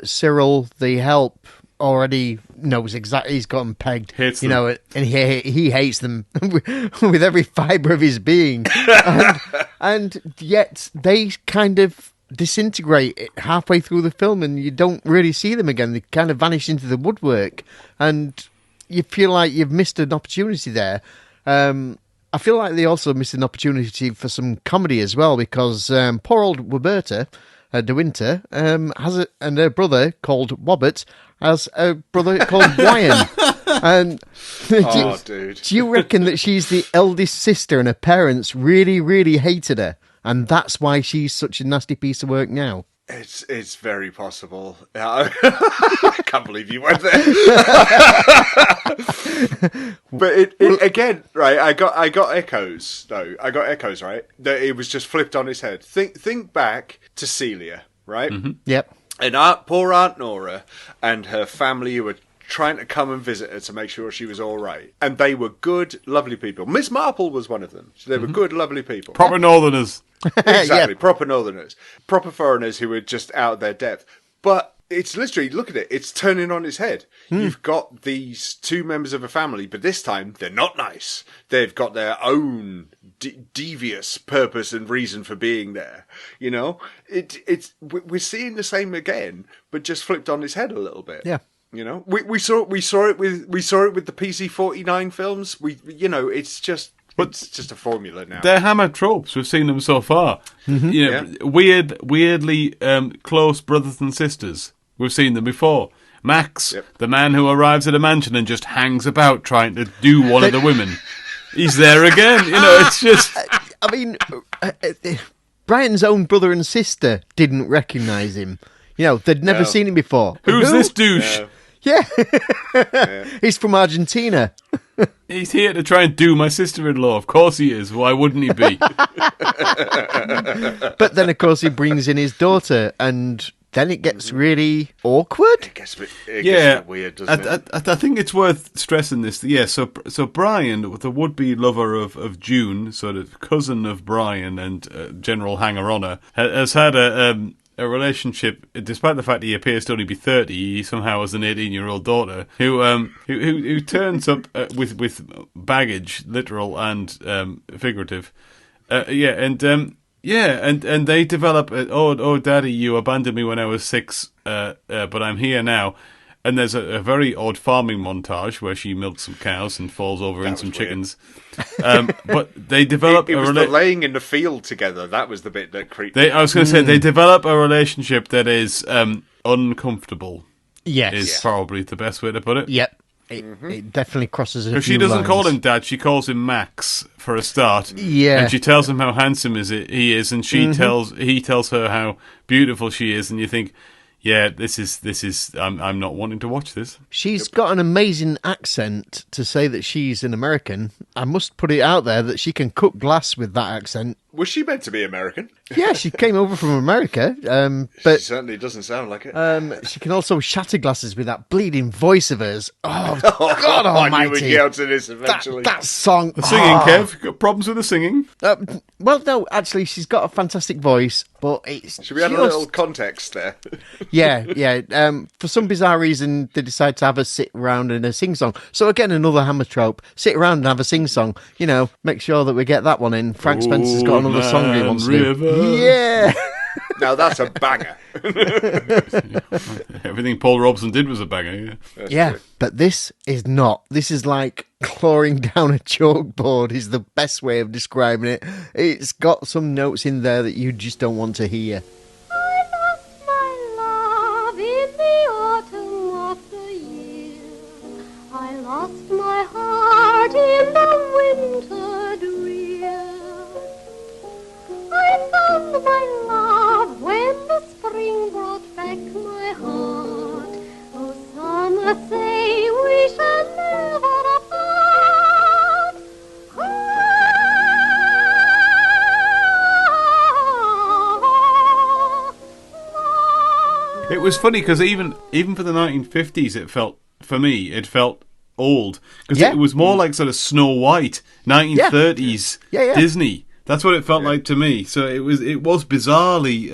Cyril, the help, already knows exactly he's got them pegged. Hates them. And he hates them with every fibre of his being. and yet they kind of disintegrate halfway through the film and you don't really see them again. They kind of vanish into the woodwork and you feel like you've missed an opportunity there. I feel like they also missed an opportunity for some comedy as well because poor old Roberta De Winter has and her brother called Wobbert has a brother called Brian. And dude. Do you reckon that she's the eldest sister and her parents really, really hated her? And that's why she's such a nasty piece of work now. It's very possible. I can't believe you went there. But it again, right? I got echoes though. I got echoes, right? That it was just flipped on its head. Think back to Celia, right? Yep. And poor Aunt Nora and her family were trying to come and visit her to make sure she was all right. And they were good, lovely people. Miss Marple was one of them. So they were good, lovely people. Proper Northerners. Exactly, proper Northerners. Proper foreigners who were just out of their depth. But it's literally, look at it, it's turning on its head. You've got these 2 members of a family, but this time they're not nice. They've got their own devious purpose and reason for being there. We're seeing the same again, but just flipped on its head a little bit. Yeah. We saw it with the PC-49 films. It's just a formula now. They're Hammer tropes. We've seen them so far. Weirdly close brothers and sisters. We've seen them before. Max, the man who arrives at a mansion and just hangs about trying to do one of the women. He's there again. It's just. I mean, Brian's own brother and sister didn't recognise him. You know, they'd never seen him before. Who's this douche? Yeah. He's from Argentina. He's here to try and do my sister-in-law. Of course he is. Why wouldn't he be? But then, of course, he brings in his daughter, and then it gets really awkward. It gets a bit weird, doesn't it? I think it's worth stressing this. Yeah, so Brian, the would-be lover of June, sort of cousin of Brian and general hanger-oner, has had a relationship, despite the fact he appears to only be 30, he somehow has an 18-year-old daughter who turns up with baggage, literal and figurative. And they develop, oh, Daddy, you abandoned me when I was 6, but I'm here now. And there's a very odd farming montage where she milks some cows and falls over in some chickens. But they develop it was the laying in the field together. That was the bit that creeped me. I was going to say, they develop a relationship that is uncomfortable. Yes. Is probably the best way to put it. Yep. It definitely crosses a few she doesn't lines. call him Dad, she calls him Max for a start. Yeah. And she tells him how handsome he is, and he tells her how beautiful she is, and you think, yeah, this is. I'm not wanting to watch this. She's got an amazing accent to say that she's an American. I must put it out there that she can cook glass with that accent. Was she meant to be American? Yeah, she came over from America, but she certainly doesn't sound like it. she can also shatter glasses with that bleeding voice of hers. Oh, God Almighty! I knew we'd get to this eventually. That song. The singing, Kev. You got problems with the singing? Well, no, actually, she's got a fantastic voice, but it's. Should we add a little context there? Yeah. For some bizarre reason, they decide to have a sit around and a sing song. So again, another Hammer trope: sit around and have a sing song. You know, make sure that we get that one in. Frank Spencer's got another song he wants to do. Yeah. Now that's a banger. Everything Paul Robeson did was a banger. Yeah, but this is not. This is like clawing down a chalkboard is the best way of describing it. It's got some notes in there that you just don't want to hear. I lost my love in the autumn of the year. I lost my heart in the winter drear. I found my love when the spring brought back my heart. Oh, some say we shall never apart. It was funny because even for the 1950s, it felt old because it was more like sort of Snow White, 1930s Disney. That's what it felt like to me. So it was bizarrely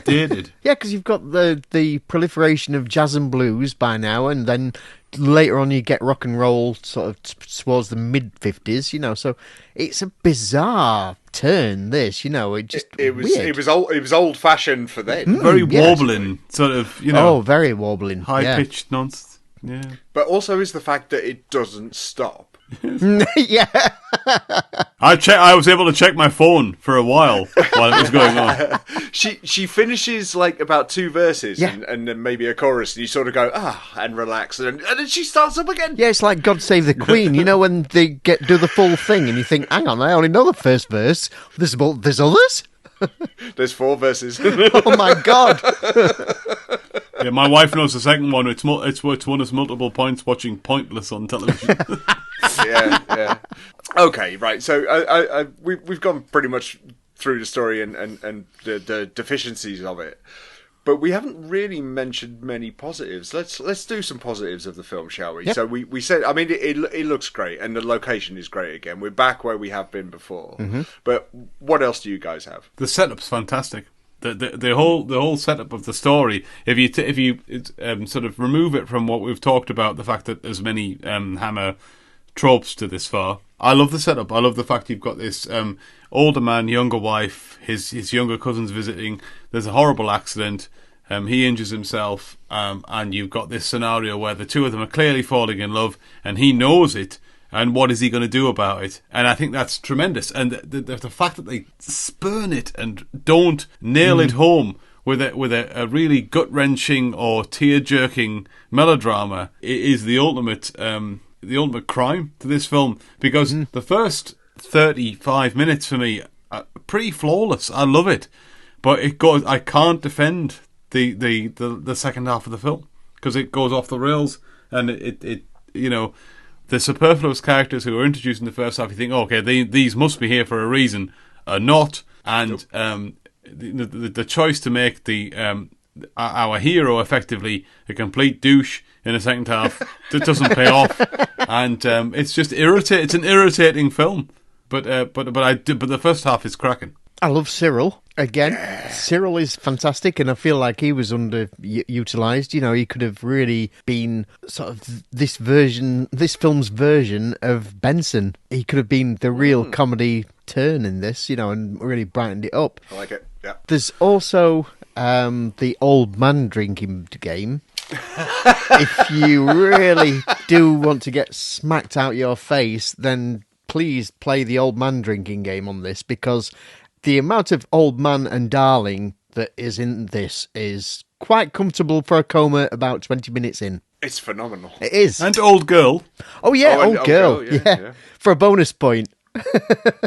dated. Yeah, because you've got the proliferation of jazz and blues by now, and then later on you get rock and roll sort of towards the mid-50s, you know. So it's a bizarre turn, this, you know. It was old-fashioned for then. Very wobbling, sort of, you know. Oh, very wobbling. High-pitched nonsense. Yeah. But also is the fact that it doesn't stop. Yeah. I was able to check my phone for a while it was going on. She finishes like about 2 verses and then maybe a chorus, and you sort of go and relax, and then she starts up again. Yeah, it's like God Save the Queen. You know when they do the full thing, and you think, hang on, I only know the first verse. There's others. There's 4 verses. Oh my God. Yeah, my wife knows the second one. It's won us multiple points watching Pointless on television. Yeah. Okay, right. So we've gone pretty much through the story and the deficiencies of it, but we haven't really mentioned many positives. Let's do some positives of the film, shall we? Yep. So we said, I mean, it looks great, and the location is great again. We're back where we have been before. Mm-hmm. But what else do you guys have? The setup's fantastic. The whole setup of the story. If you sort of remove it from what we've talked about, the fact that there's many Hammer tropes to this far. I love the setup. I love the fact you've got this older man, younger wife, his younger cousin's visiting. There's a horrible accident. He injures himself, and you've got this scenario where the two of them are clearly falling in love, and he knows it. And what is he going to do about it? And I think that's tremendous. And the fact that they spurn it and don't nail it home with a really gut-wrenching or tear-jerking melodrama is the ultimate crime to this film. Because the first 35 minutes for me pretty flawless. I love it, but I can't defend the second half of the film because it goes off the rails, and it the superfluous characters who are introduced in the first half. You think, okay, these must be here for a reason, are not, and the choice to make our hero effectively a complete douche in the second half that doesn't pay off, and it's just irritating. It's an irritating film, but the first half is cracking. I love Cyril. Again, Cyril is fantastic, and I feel like he was underutilized. He could have really been sort of this film's version of Benson. He could have been the real comedy turn in this, and really brightened it up. I like it, yeah. There's also the old man drinking game. If you really do want to get smacked out your face, then please play the old man drinking game on this, because the amount of old man and darling that is in this is quite comfortable for a coma about 20 minutes in. It's phenomenal. It is. And old girl. Oh, yeah, old girl. Yeah. For a bonus point.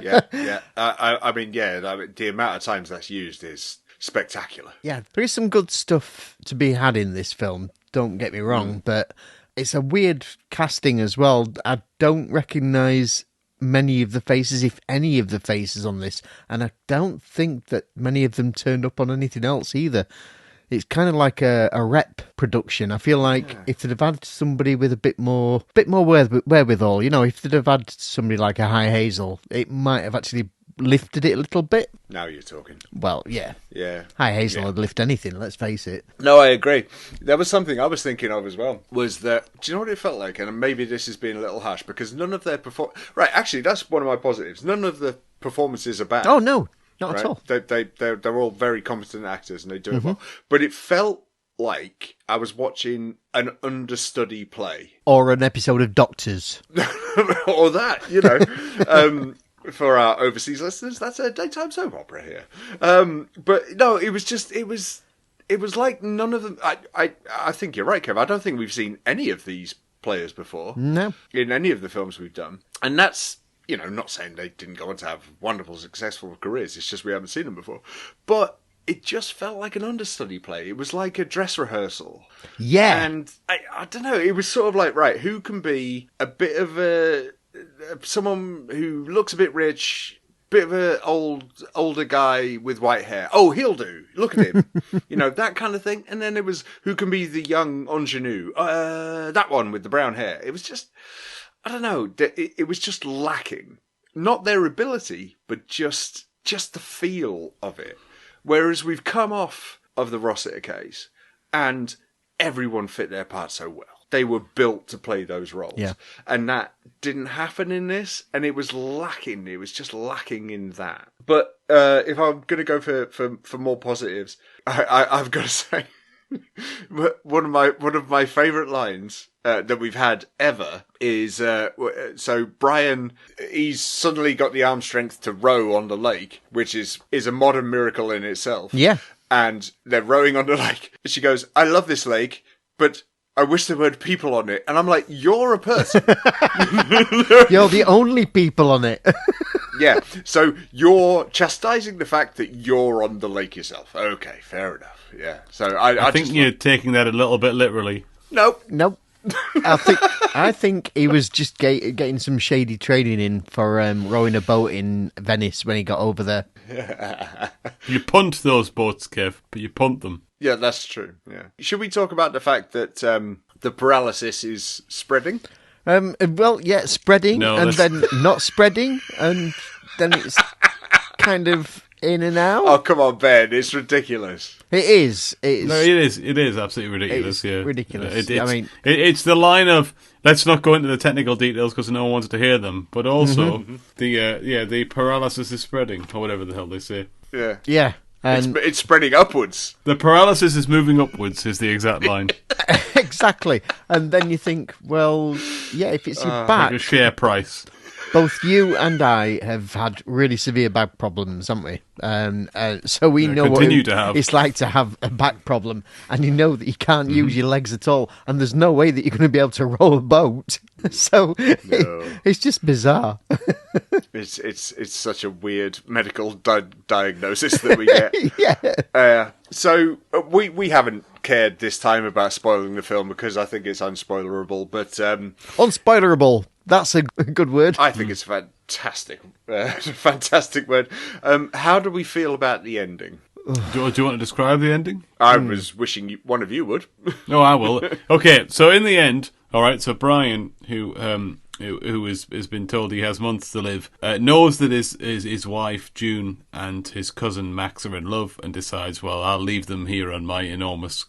Yeah. I mean, the amount of times that's used is spectacular. Yeah, there is some good stuff to be had in this film, don't get me wrong, but it's a weird casting as well. I don't recognise many of the faces, if any of the faces on this, and I don't think that many of them turned up on anything else either. It's kind of like a rep production. I feel like if they'd have had somebody with a bit more wherewithal, if they'd have had somebody like a High Hazel, it might have actually lifted it a little bit. Now you're talking. Well, yeah. Yeah. High Hazel would lift anything, let's face it. No, I agree. There was something I was thinking of as well, was that, do you know what it felt like? And maybe this has been a little harsh, because none of their Right, actually, that's one of my positives. None of the performances are bad. Oh, no, not at all. They're all very competent actors, and they do it well. But it felt like I was watching an understudy play. Or an episode of Doctors. Or that, for our overseas listeners, that's a daytime soap opera here. But no, it was like none of them. I think you're right, Kev. I don't think we've seen any of these players before. No. In any of the films we've done. And that's, not saying they didn't go on to have wonderful, successful careers. It's just we haven't seen them before. But it just felt like an understudy play. It was like a dress rehearsal. Yeah. And I don't know, it was sort of like, right, who can be a bit of someone who looks a bit rich, bit of an older guy with white hair. Oh, he'll do. Look at him. That kind of thing. And then it was, who can be the young ingenue? That one with the brown hair. It was just, I don't know. It was just lacking. Not their ability, but just the feel of it. Whereas we've come off of the Rossiter case, and everyone fit their part so well. They were built to play those roles. Yeah. And that didn't happen in this, and it was lacking. It was just lacking in that. But if I'm going to go for more positives, I've got to say, one of my favourite lines that we've had ever is, so Brian, he's suddenly got the arm strength to row on the lake, which is a modern miracle in itself. Yeah. And they're rowing on the lake. She goes, I love this lake, but I wish there weren't people on it. And I'm like, you're a person. You're the only people on it. Yeah. So you're chastising the fact that you're on the lake yourself. Okay, fair enough. Yeah. So I think you're taking that a little bit literally. Nope. I think he was just getting some shady training in for rowing a boat in Venice when he got over there. You punt those boats, Kev, but you punt them. Yeah, that's true. Yeah. Should we talk about the fact that the paralysis is spreading? Spreading, no, and then not spreading, and then it's kind of in and out. Oh, come on, Ben. It's ridiculous. It is. No, it is. It is absolutely ridiculous. It's ridiculous. It's the line of, let's not go into the technical details because no one wants to hear them, but also the paralysis is spreading, or whatever the hell they say. Yeah. Yeah. And it's spreading upwards. The paralysis is moving upwards is the exact line. Exactly. And then you think, well, yeah, if it's your back. Like a share price. Both you and I have had really severe back problems, haven't we? So we know what it's like to have a back problem, and you know that you can't use your legs at all, and there's no way that you're going to be able to row a boat. So it's just bizarre. It's such a weird medical diagnosis that we get. Yeah. So we haven't cared this time about spoiling the film because I think it's unspoilerable. But Unspoilerable. That's a good word. I think it's fantastic. Fantastic word. How do we feel about the ending? Do you want to describe the ending? I was wishing one of you would. No, I will. Okay, so in the end, all right. So Brian, who has been told he has months to live, knows that his wife June and his cousin Max are in love, and decides, well, I'll leave them here on my enormous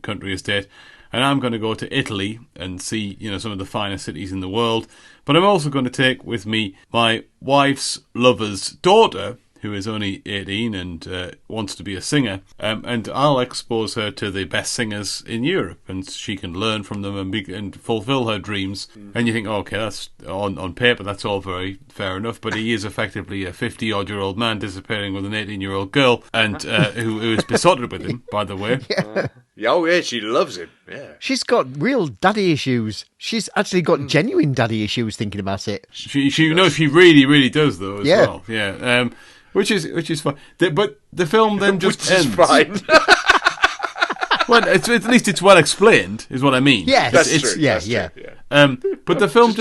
country estate, and I'm going to go to Italy and see some of the finest cities in the world. But I'm also going to take with me my wife's lover's daughter, who is only 18 and wants to be a singer, and I'll expose her to the best singers in Europe, and she can learn from them and fulfill her dreams. And you think, okay, that's on paper, that's all very fair enough, but he is effectively a 50-odd-year-old man disappearing with an 18-year-old girl, and who is besotted with him, by the way. Yeah, she loves him. Yeah, she's got real daddy issues. She's actually got genuine daddy issues. Thinking about it, she really, really does though. As well. Yeah. Which is fine, but the film then just ends. Is fine. Well, at least it's well explained, is what I mean. Yeah, that's true. Yeah. But the film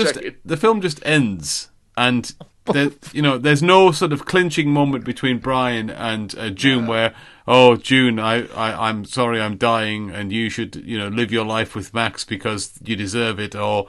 just ends, and there's no sort of clinching moment between Brian and June where, oh, June, I'm sorry, I'm dying, and you should live your life with Max because you deserve it, or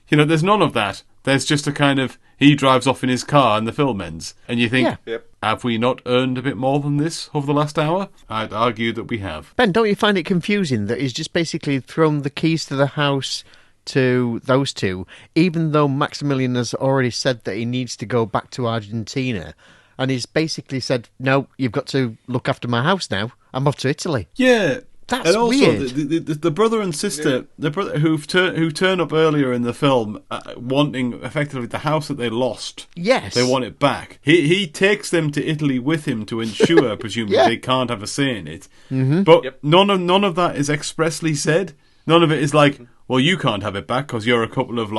there's none of that. There's just a kind of, he drives off in his car and the film ends. And you think, have we not earned a bit more than this over the last hour? I'd argue that we have. Ben, don't you find it confusing that he's just basically thrown the keys to the house to those two, even though Maximilian has already said that he needs to go back to Argentina, and he's basically said, no, you've got to look after my house now. I'm off to Italy. Yeah. That's and also, weird. The brother and sister, the brother who turn up earlier in the film, wanting effectively the house that they lost. Yes, they want it back. He takes them to Italy with him to ensure, presumably, they can't have a say in it. Mm-hmm. But none of that is expressly said. None of it is like, well, you can't have it back because you're a couple of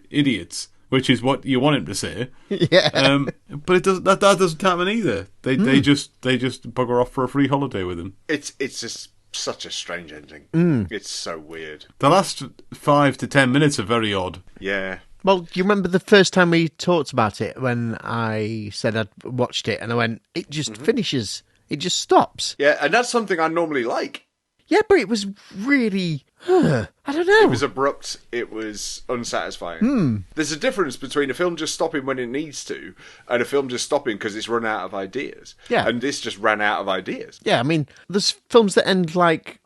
idiots, which is what you want him to say. Yeah. But it doesn't. That doesn't happen either. They just bugger off for a free holiday with him. It's just such a strange ending. It's so weird. The last 5 to 10 minutes are very odd. Yeah. Well, do you remember the first time we talked about it when I said I'd watched it and I went, it just finishes. It just stops. Yeah, and that's something I normally like. Yeah, but it was really... I don't know. It was abrupt. It was unsatisfying. There's a difference between a film just stopping when it needs to and a film just stopping because it's run out of ideas. Yeah. And this just ran out of ideas. Yeah, I mean, there's films that end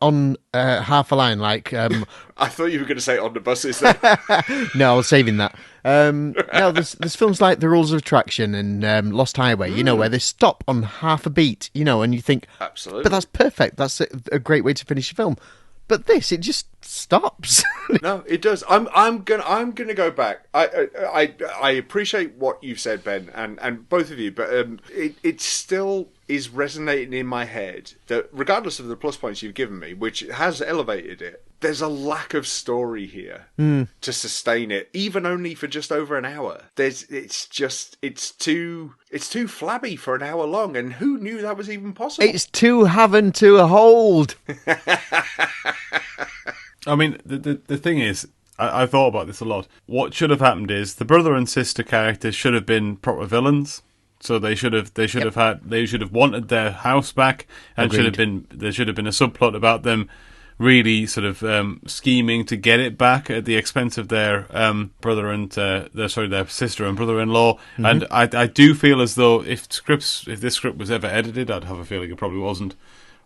on half a line, like... I thought you were going to say on the buses then. No, I was saving that. No, there's films like The Rules of Attraction and Lost Highway, where they stop on half a beat, and you think... Absolutely. But that's perfect. That's a great way to finish a film. But this, it just stops. No, it does. I'm gonna go back. I appreciate what you've said, Ben, and both of you, but it still is resonating in my head that regardless of the plus points you've given me, which has elevated it, there's a lack of story here to sustain it, even only for just over an hour. It's too flabby for an hour long, and who knew that was even possible? It's too having to hold. I mean, the thing is, I thought about this a lot. What should have happened is the brother and sister characters should have been proper villains. So they should have wanted their house back, and there should have been a subplot about them really sort of scheming to get it back at the expense of their brother and their sister and brother-in-law. Mm-hmm. And I do feel as though if this script was ever edited, I'd have a feeling it probably wasn't.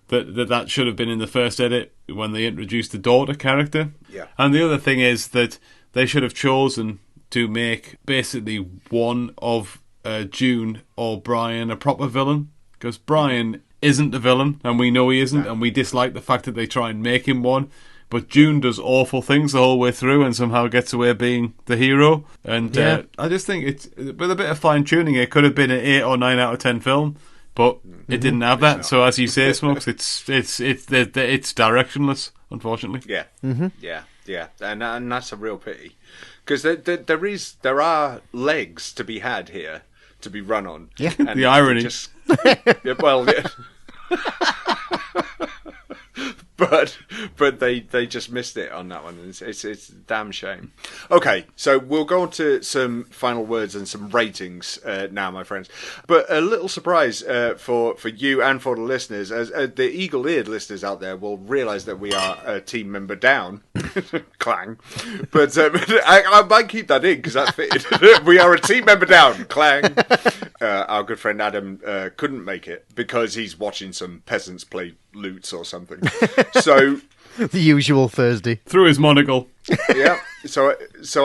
That should have been in the first edit when they introduced the daughter character. Yeah. And the other thing is that they should have chosen to make basically one of June or Brian a proper villain, because Brian isn't a villain, and we know he isn't, and we dislike the fact that they try and make him one. But June does awful things the whole way through and somehow gets away being the hero. And I just think it's with a bit of fine tuning, it could have been an 8 or 9 out of 10 film. But it didn't have that, so as you say, Smokes, it's directionless, unfortunately. Yeah, yeah, and that's a real pity, because there are legs to be had here. to be run on. Yeah. And The irony. Yeah, well, yeah. but they just missed it on that one. It's a damn shame. Okay, so we'll go on to some final words and some ratings now, my friends. But a little surprise for you and for the listeners, as the eagle-eared listeners out there will realise that we are a team member down. Clang. But I might keep that in because that fitted. We are a team member down. Clang. Our good friend Adam couldn't make it because he's watching some peasants play lutes or something. So The usual Thursday. Through his monocle. yeah. So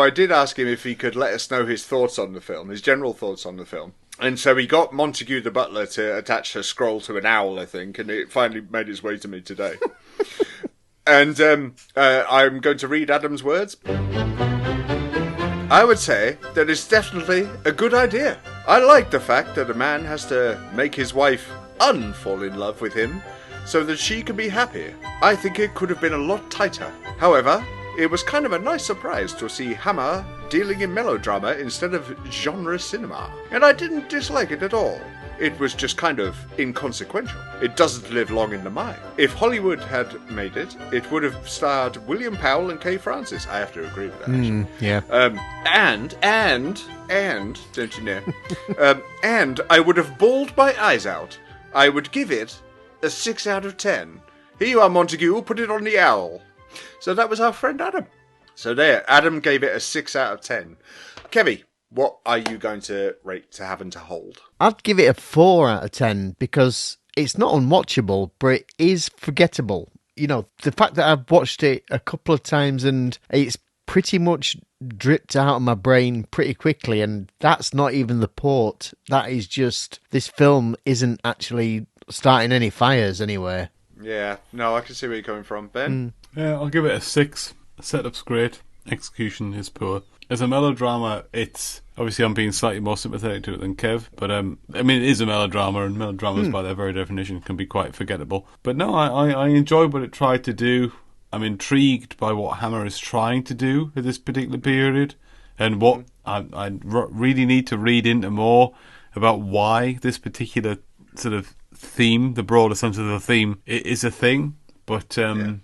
I did ask him if he could let us know his thoughts on the film, his general thoughts on the film. And so he got Montague the butler to attach a scroll to an owl, I think, and it finally made its way to me today. And I'm going to read Adam's words. I would say that it's definitely a good idea. I like the fact that a man has to make his wife unfall in love with him so that she can be happy. I think it could have been a lot tighter. However, it was kind of a nice surprise to see Hammer dealing in melodrama instead of genre cinema. And I didn't dislike it at all. It was just kind of inconsequential. It doesn't live long in the mind. If Hollywood had made it, it would have starred William Powell and Kay Francis. I have to agree with that, actually. Yeah. And, don't you know? And I would have bawled my eyes out. I would give it a 6 out of 10. Here you are, Montague. Put it on the owl. So that was our friend Adam. So there, Adam gave it a 6 out of 10. Kevy, what are you going to rate To Have and to Hold? I'd give it a 4 out of 10 because it's not unwatchable, but it is forgettable. You know, the fact that I've watched it a couple of times and it's pretty much dripped out of my brain pretty quickly, and that's not even the port. That is just, this film isn't actually starting any fires anywhere. Yeah, no, I can see where you're coming from. Ben? Yeah, I'll give it a 6. The setup's great. Execution is poor. As a melodrama, it's... Obviously, I'm being slightly more sympathetic to it than Kev, but I mean, it is a melodrama, and melodramas, by their very definition, can be quite forgettable. But no, I enjoyed what it tried to do. I'm intrigued by what Hammer is trying to do at this particular period, and what I really need to read into more about why this particular sort of theme, the broader sense of the theme, is a thing. But you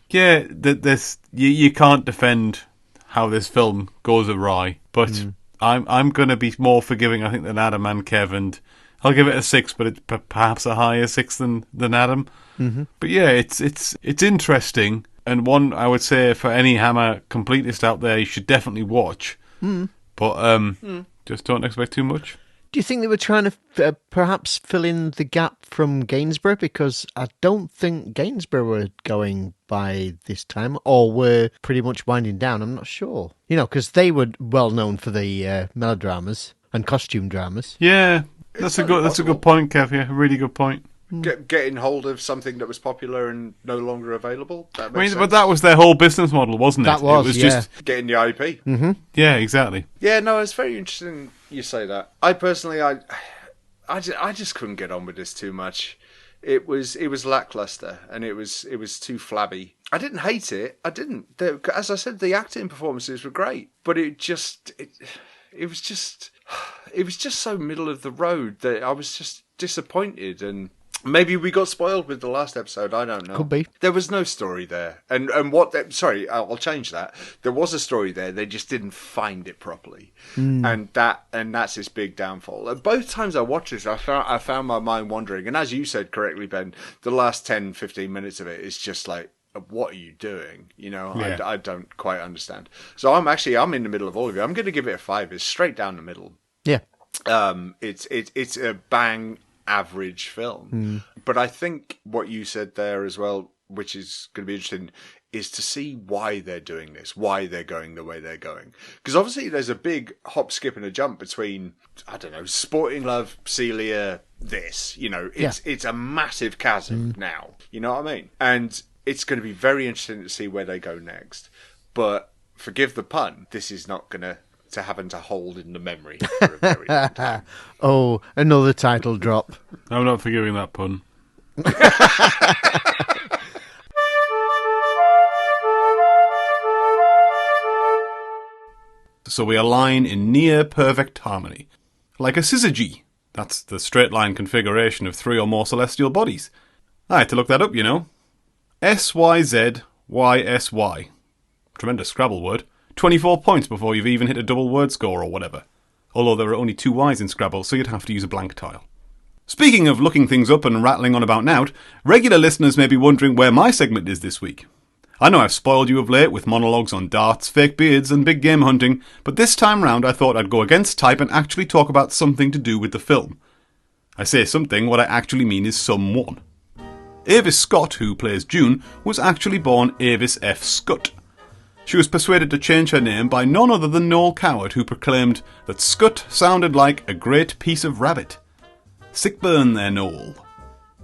can't defend how this film goes awry. But I'm going to be more forgiving, I think, than Adam and Kev, and I'll give it a 6, but it's perhaps a higher 6 than Adam. Mm-hmm. But yeah, it's interesting, and one I would say for any Hammer completist out there, you should definitely watch. But just don't expect too much. Do you think they were trying to perhaps fill in the gap from Gainsborough? Because I don't think Gainsborough were going by this time, or were pretty much winding down. I'm not sure. You know, because they were well known for the melodramas and costume dramas. Yeah, that's a good point, Kev. Yeah, a really good point. Getting hold of something that was popular and no longer available. That makes sense. But that was their whole business model, wasn't it? That was, it was yeah. just getting the IP. Mm-hmm. Yeah, exactly. Yeah, no, it's very interesting you say that. I personally, I just couldn't get on with this too much. It was lackluster, and it was too flabby. I didn't hate it. I didn't. As I said, the acting performances were great, but it was just so middle of the road that I was just disappointed. And maybe we got spoiled with the last episode. I don't know. Could be. There was no story there, and sorry, I'll change that. There was a story there. They just didn't find it properly, and that's its big downfall. Both times I watched this, I found my mind wandering, and as you said correctly, Ben, the last 10-15 minutes of it is just like, what are you doing? You know, yeah. I don't quite understand. So I'm in the middle of all of you. I'm going to give it a 5. It's straight down the middle. Yeah. It's a bang average film. But I think what you said there as well, which is going to be interesting, is to see why they're doing this, why they're going the way they're going. Because obviously there's a big hop, skip and a jump between, I don't know, Sporting Love, Celia, this. You know, it's a massive chasm now. You know what I mean? And it's going to be very interesting to see where they go next. But forgive the pun, this is not going to have and to hold in the memory for a very long time. Oh, another title drop. I'm not forgiving that pun. So we align in near perfect harmony, like a syzygy That's the straight line configuration of 3 or more celestial bodies. I had to look that up, you know. SYZYSY. Tremendous Scrabble word. 24 points before you've even hit a double word score or whatever. Although there are only 2 Y's in Scrabble, so you'd have to use a blank tile. Speaking of looking things up and rattling on about nout, regular listeners may be wondering where my segment is this week. I know I've spoiled you of late with monologues on darts, fake beards and big game hunting, but this time round I thought I'd go against type and actually talk about something to do with the film. I say something, what I actually mean is someone. Avis Scott, who plays June, was actually born Avis F. Scutt. She was persuaded to change her name by none other than Noel Coward, who proclaimed that Scutt sounded like a great piece of rabbit. Sick burn there, Noel.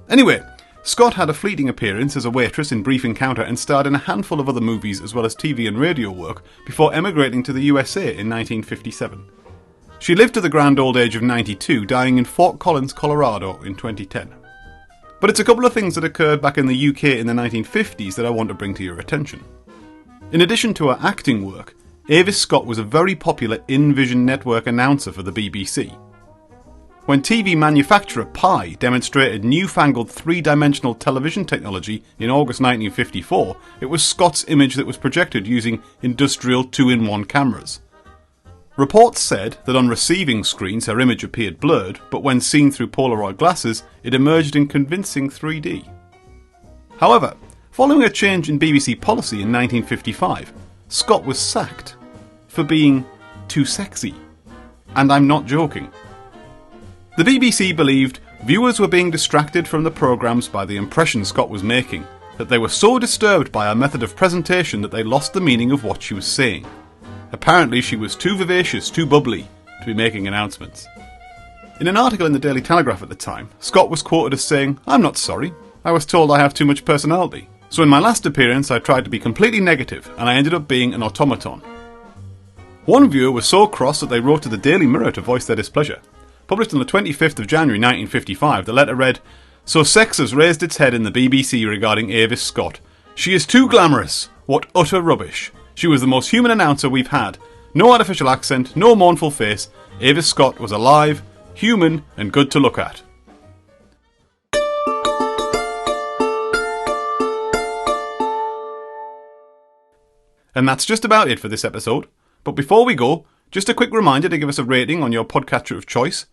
Anyway, Scott had a fleeting appearance as a waitress in Brief Encounter and starred in a handful of other movies as well as TV and radio work before emigrating to the USA in 1957. She lived to the grand old age of 92, dying in Fort Collins, Colorado in 2010. But it's a couple of things that occurred back in the UK in the 1950s that I want to bring to your attention. In addition to her acting work, Avis Scott was a very popular in-vision network announcer for the BBC. When TV manufacturer Pi demonstrated newfangled 3-dimensional television technology in August 1954, it was Scott's image that was projected using industrial 2-in-1 cameras. Reports said that on receiving screens her image appeared blurred, but when seen through Polaroid glasses, it emerged in convincing 3D. However, following a change in BBC policy in 1955, Scott was sacked for being too sexy. And I'm not joking. The BBC believed viewers were being distracted from the programmes by the impression Scott was making, that they were so disturbed by her method of presentation that they lost the meaning of what she was saying. Apparently she was too vivacious, too bubbly, to be making announcements. In an article in the Daily Telegraph at the time, Scott was quoted as saying, "I'm not sorry, I was told I have too much personality. So in my last appearance I tried to be completely negative, and I ended up being an automaton." One viewer was so cross that they wrote to the Daily Mirror to voice their displeasure. Published on the 25th of January 1955, the letter read, "So sex has raised its head in the BBC regarding Avis Scott. She is too glamorous. What utter rubbish. She was the most human announcer we've had. No artificial accent, no mournful face. Avis Scott was alive, human, and good to look at." And that's just about it for this episode. But before we go, just a quick reminder to give us a rating on your podcatcher of choice.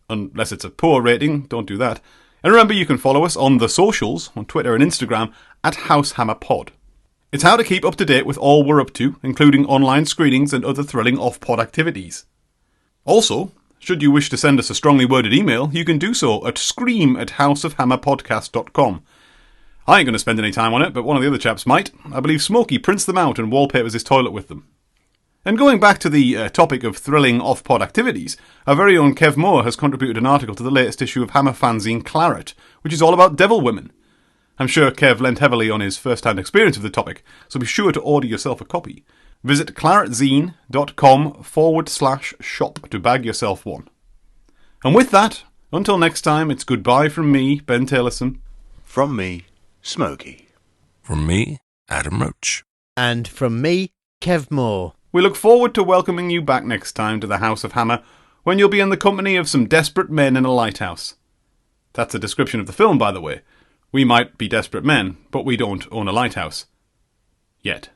Unless it's a poor rating, don't do that. And remember, you can follow us on the socials, on Twitter and Instagram, at HouseHammerPod. It's how to keep up to date with all we're up to, including online screenings and other thrilling off-pod activities. Also, should you wish to send us a strongly worded email, you can do so at scream@houseofhammerpodcast.com. I ain't going to spend any time on it, but one of the other chaps might. I believe Smokey prints them out and wallpapers his toilet with them. And going back to the topic of thrilling off-pod activities, our very own Kev Moore has contributed an article to the latest issue of Hammer fanzine Claret, which is all about devil women. I'm sure Kev lent heavily on his first-hand experience of the topic, so be sure to order yourself a copy. Visit claretzine.com/shop to bag yourself one. And with that, until next time, it's goodbye from me, Ben Taylorson. From me, Smokey. From me, Adam Roach. And from me, Kev Moore. We look forward to welcoming you back next time to the House of Hammer, when you'll be in the company of some desperate men in a lighthouse. That's a description of the film, by the way. We might be desperate men, but we don't own a lighthouse. Yet.